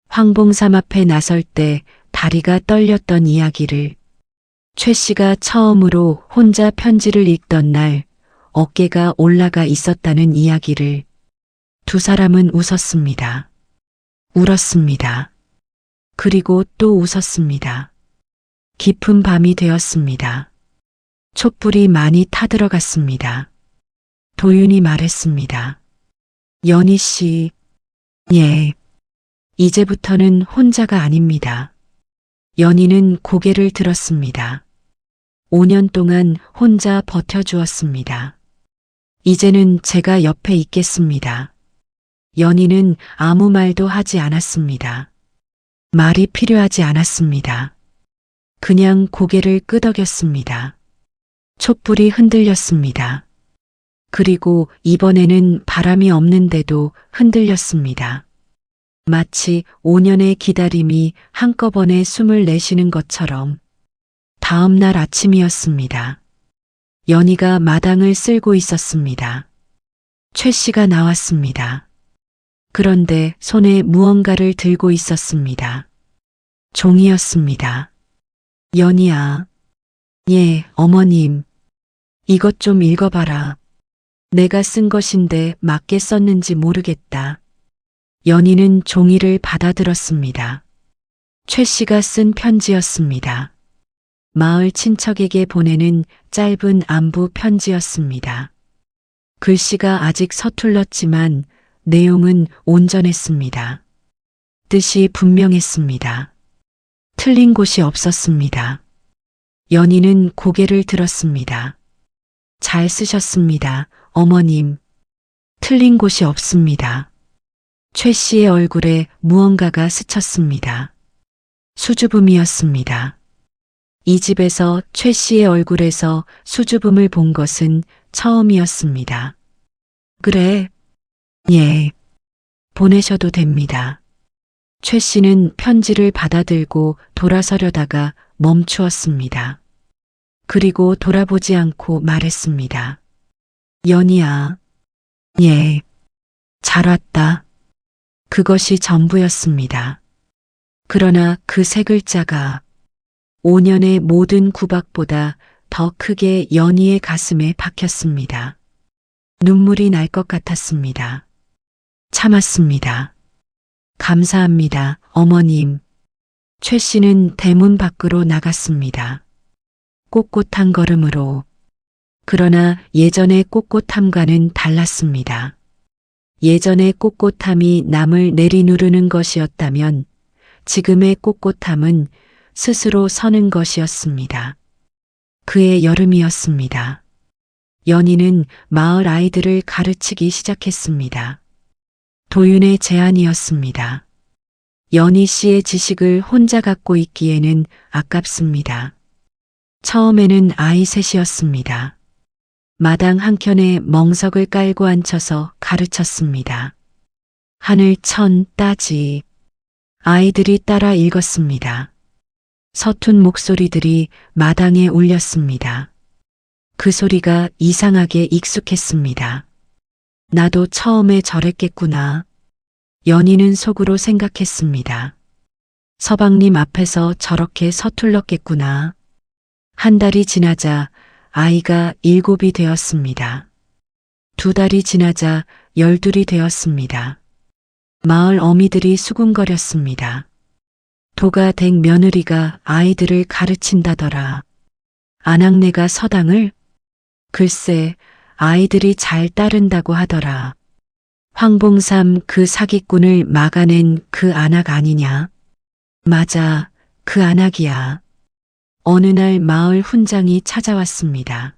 황봉삼 앞에 나설 때 다리가 떨렸던 이야기를, 최 씨가 처음으로 혼자 편지를 읽던 날 어깨가 올라가 있었다는 이야기를. 두 사람은 웃었습니다. 울었습니다. 그리고 또 웃었습니다. 깊은 밤이 되었습니다. 촛불이 많이 타들어갔습니다. 도윤이 말했습니다. 연희 씨, 예. 이제부터는 혼자가 아닙니다. 연희는 고개를 들었습니다. 5년 동안 혼자 버텨주었습니다. 이제는 제가 옆에 있겠습니다. 연희는 아무 말도 하지 않았습니다. 말이 필요하지 않았습니다. 그냥 고개를 끄덕였습니다. 촛불이 흔들렸습니다. 그리고 이번에는 바람이 없는데도 흔들렸습니다. 마치 5년의 기다림이 한꺼번에 숨을 내쉬는 것처럼. 다음 날 아침이었습니다. 연희가 마당을 쓸고 있었습니다. 최 씨가 나왔습니다. 그런데 손에 무언가를 들고 있었습니다. 종이였습니다. 연희야. 예, 어머님. 이것 좀 읽어봐라. 내가 쓴 것인데 맞게 썼는지 모르겠다. 연희는 종이를 받아들었습니다. 최 씨가 쓴 편지였습니다. 마을 친척에게 보내는 짧은 안부 편지였습니다. 글씨가 아직 서툴렀지만 내용은 온전했습니다. 뜻이 분명했습니다. 틀린 곳이 없었습니다. 연희는 고개를 들었습니다. 잘 쓰셨습니다, 어머님. 틀린 곳이 없습니다. 최 씨의 얼굴에 무언가가 스쳤습니다. 수줍음이었습니다. 이 집에서 최 씨의 얼굴에서 수줍음을 본 것은 처음이었습니다. 그래. 예. 보내셔도 됩니다. 최 씨는 편지를 받아들고 돌아서려다가 멈추었습니다. 그리고 돌아보지 않고 말했습니다. 연희야. 예. 잘 왔다. 그것이 전부였습니다. 그러나 그 세 글자가 5년의 모든 구박보다 더 크게 연희의 가슴에 박혔습니다. 눈물이 날 것 같았습니다. 참았습니다. 감사합니다, 어머님. 최 씨는 대문 밖으로 나갔습니다. 꼿꼿한 걸음으로. 그러나 예전의 꼿꼿함과는 달랐습니다. 예전의 꼿꼿함이 남을 내리누르는 것이었다면 지금의 꼿꼿함은 스스로 서는 것이었습니다. 그의 여름이었습니다. 연희는 마을 아이들을 가르치기 시작했습니다. 도윤의 제안이었습니다. 연희 씨의 지식을 혼자 갖고 있기에는 아깝습니다. 처음에는 아이 셋이었습니다. 마당 한켠에 멍석을 깔고 앉혀서 가르쳤습니다. 하늘 천 따지. 아이들이 따라 읽었습니다. 서툰 목소리들이 마당에 울렸습니다. 그 소리가 이상하게 익숙했습니다. 나도 처음에 저랬겠구나. 연희는 속으로 생각했습니다. 서방님 앞에서 저렇게 서툴렀겠구나. 한 달이 지나자 아이가 7이 되었습니다. 2달이 지나자 12이 되었습니다. 마을 어미들이 수군거렸습니다. 도가 된 며느리가 아이들을 가르친다더라. 아낙네가 서당을? 글쎄, 아이들이 잘 따른다고 하더라. 황봉삼 그 사기꾼을 막아낸 그 안악 아니냐? 맞아, 그 안악이야. 어느 날 마을 훈장이 찾아왔습니다.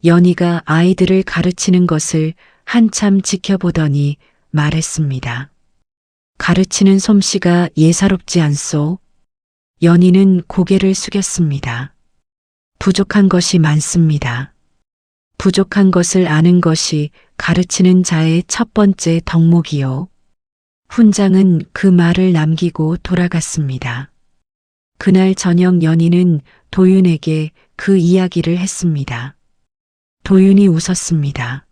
연희가 아이들을 가르치는 것을 한참 지켜보더니 말했습니다. 가르치는 솜씨가 예사롭지 않소? 연희는 고개를 숙였습니다. 부족한 것이 많습니다. 부족한 것을 아는 것이 가르치는 자의 첫 번째 덕목이요. 훈장은 그 말을 남기고 돌아갔습니다. 그날 저녁 연희는 도윤에게 그 이야기를 했습니다. 도윤이 웃었습니다.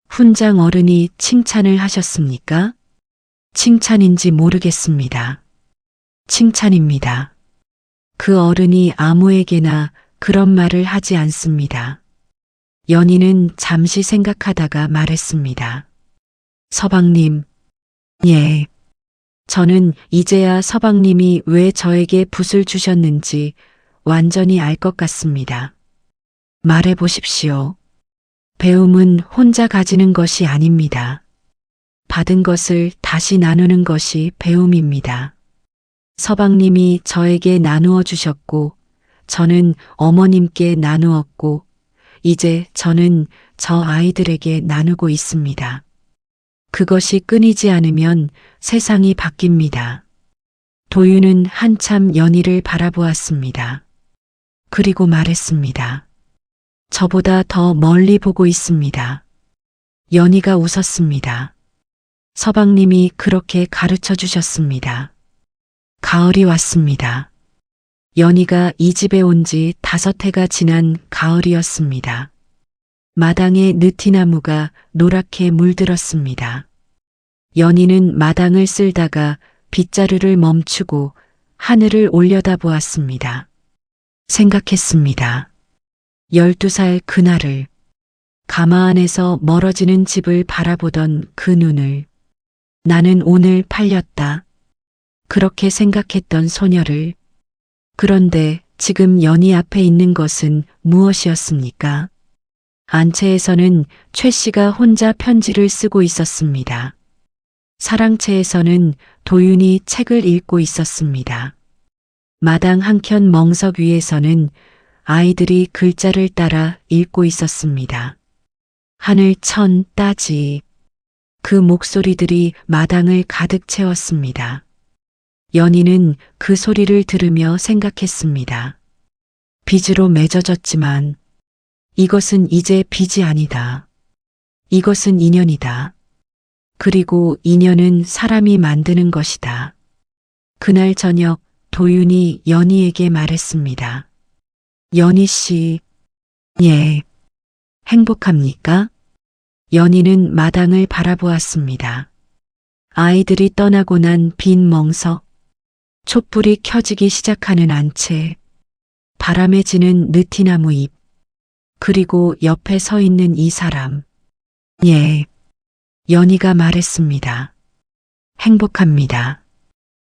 훈장 어른이 칭찬을 하셨습니까? 칭찬인지 모르겠습니다. 칭찬입니다. 그 어른이 아무에게나 그런 말을 하지 않습니다. 연희는 잠시 생각하다가 말했습니다. 서방님. 예. 저는 이제야 서방님이 왜 저에게 붓을 주셨는지 완전히 알 것 같습니다. 말해 보십시오. 배움은 혼자 가지는 것이 아닙니다. 받은 것을 다시 나누는 것이 배움입니다. 서방님이 저에게 나누어 주셨고, 저는 어머님께 나누었고, 이제 저는 저 아이들에게 나누고 있습니다. 그것이 끊이지 않으면 세상이 바뀝니다. 도윤은 한참 연희를 바라보았습니다. 그리고 말했습니다. 저보다 더 멀리 보고 있습니다. 연희가 웃었습니다. 서방님이 그렇게 가르쳐 주셨습니다. 가을이 왔습니다. 연희가 이 집에 온 지 5해가 지난 가을이었습니다. 마당에 느티나무가 노랗게 물들었습니다. 연희는 마당을 쓸다가 빗자루를 멈추고 하늘을 올려다보았습니다. 생각했습니다. 12살 그날을, 가마 안에서 멀어지는 집을 바라보던 그 눈을, 나는 오늘 팔렸다. 그렇게 생각했던 소녀를. 그런데 지금 연희 앞에 있는 것은 무엇이었습니까? 안채에서는 최 씨가 혼자 편지를 쓰고 있었습니다. 사랑채에서는 도윤이 책을 읽고 있었습니다. 마당 한켠 멍석 위에서는 아이들이 글자를 따라 읽고 있었습니다. 하늘 천 따지. 그 목소리들이 마당을 가득 채웠습니다. 연희는 그 소리를 들으며 생각했습니다. 빚으로 맺어졌지만 이것은 이제 빚이 아니다. 이것은 인연이다. 그리고 인연은 사람이 만드는 것이다. 그날 저녁 도윤이 연희에게 말했습니다. 연희 씨, 예, 행복합니까? 연희는 마당을 바라보았습니다. 아이들이 떠나고 난 빈 멍석, 촛불이 켜지기 시작하는 안채, 바람에 지는 느티나무 잎, 그리고 옆에 서 있는 이 사람. 예, 연희가 말했습니다. 행복합니다.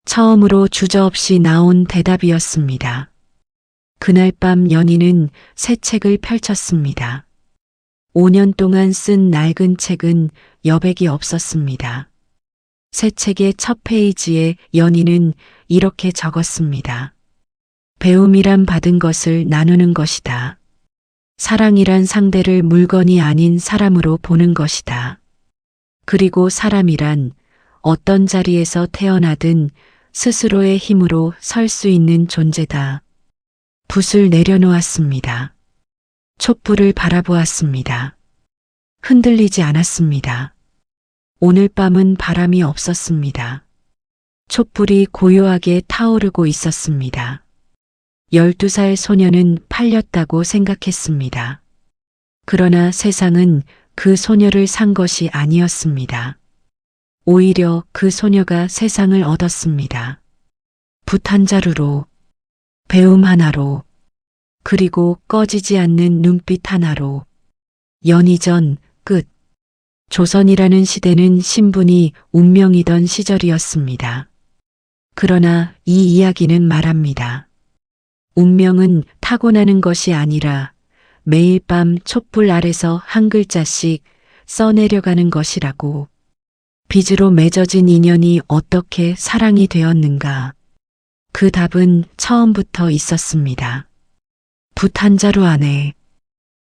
처음으로 주저없이 나온 대답이었습니다. 그날 밤 연희는 새 책을 펼쳤습니다. 5년 동안 쓴 낡은 책은 여백이 없었습니다. 새 책의 첫 페이지에 연희는 이렇게 적었습니다. 배움이란 받은 것을 나누는 것이다. 사랑이란 상대를 물건이 아닌 사람으로 보는 것이다. 그리고 사람이란 어떤 자리에서 태어나든 스스로의 힘으로 설 수 있는 존재다. 붓을 내려놓았습니다. 촛불을 바라보았습니다. 흔들리지 않았습니다. 오늘 밤은 바람이 없었습니다. 촛불이 고요하게 타오르고 있었습니다. 12살 소녀는 팔렸다고 생각했습니다. 그러나 세상은 그 소녀를 산 것이 아니었습니다. 오히려 그 소녀가 세상을 얻었습니다. 붓 한 자루로, 배움 하나로, 그리고 꺼지지 않는 눈빛 하나로. 연희전 끝. 조선이라는 시대는 신분이 운명이던 시절이었습니다. 그러나 이 이야기는 말합니다. 운명은 타고나는 것이 아니라 매일 밤 촛불 아래서 한 글자씩 써내려가는 것이라고. 빚으로 맺어진 인연이 어떻게 사랑이 되었는가? 그 답은 처음부터 있었습니다. 붓 한 자루 안에.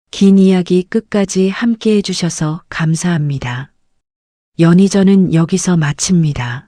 긴 이야기 끝까지 함께 해주셔서 감사합니다. 연희전은 여기서 마칩니다.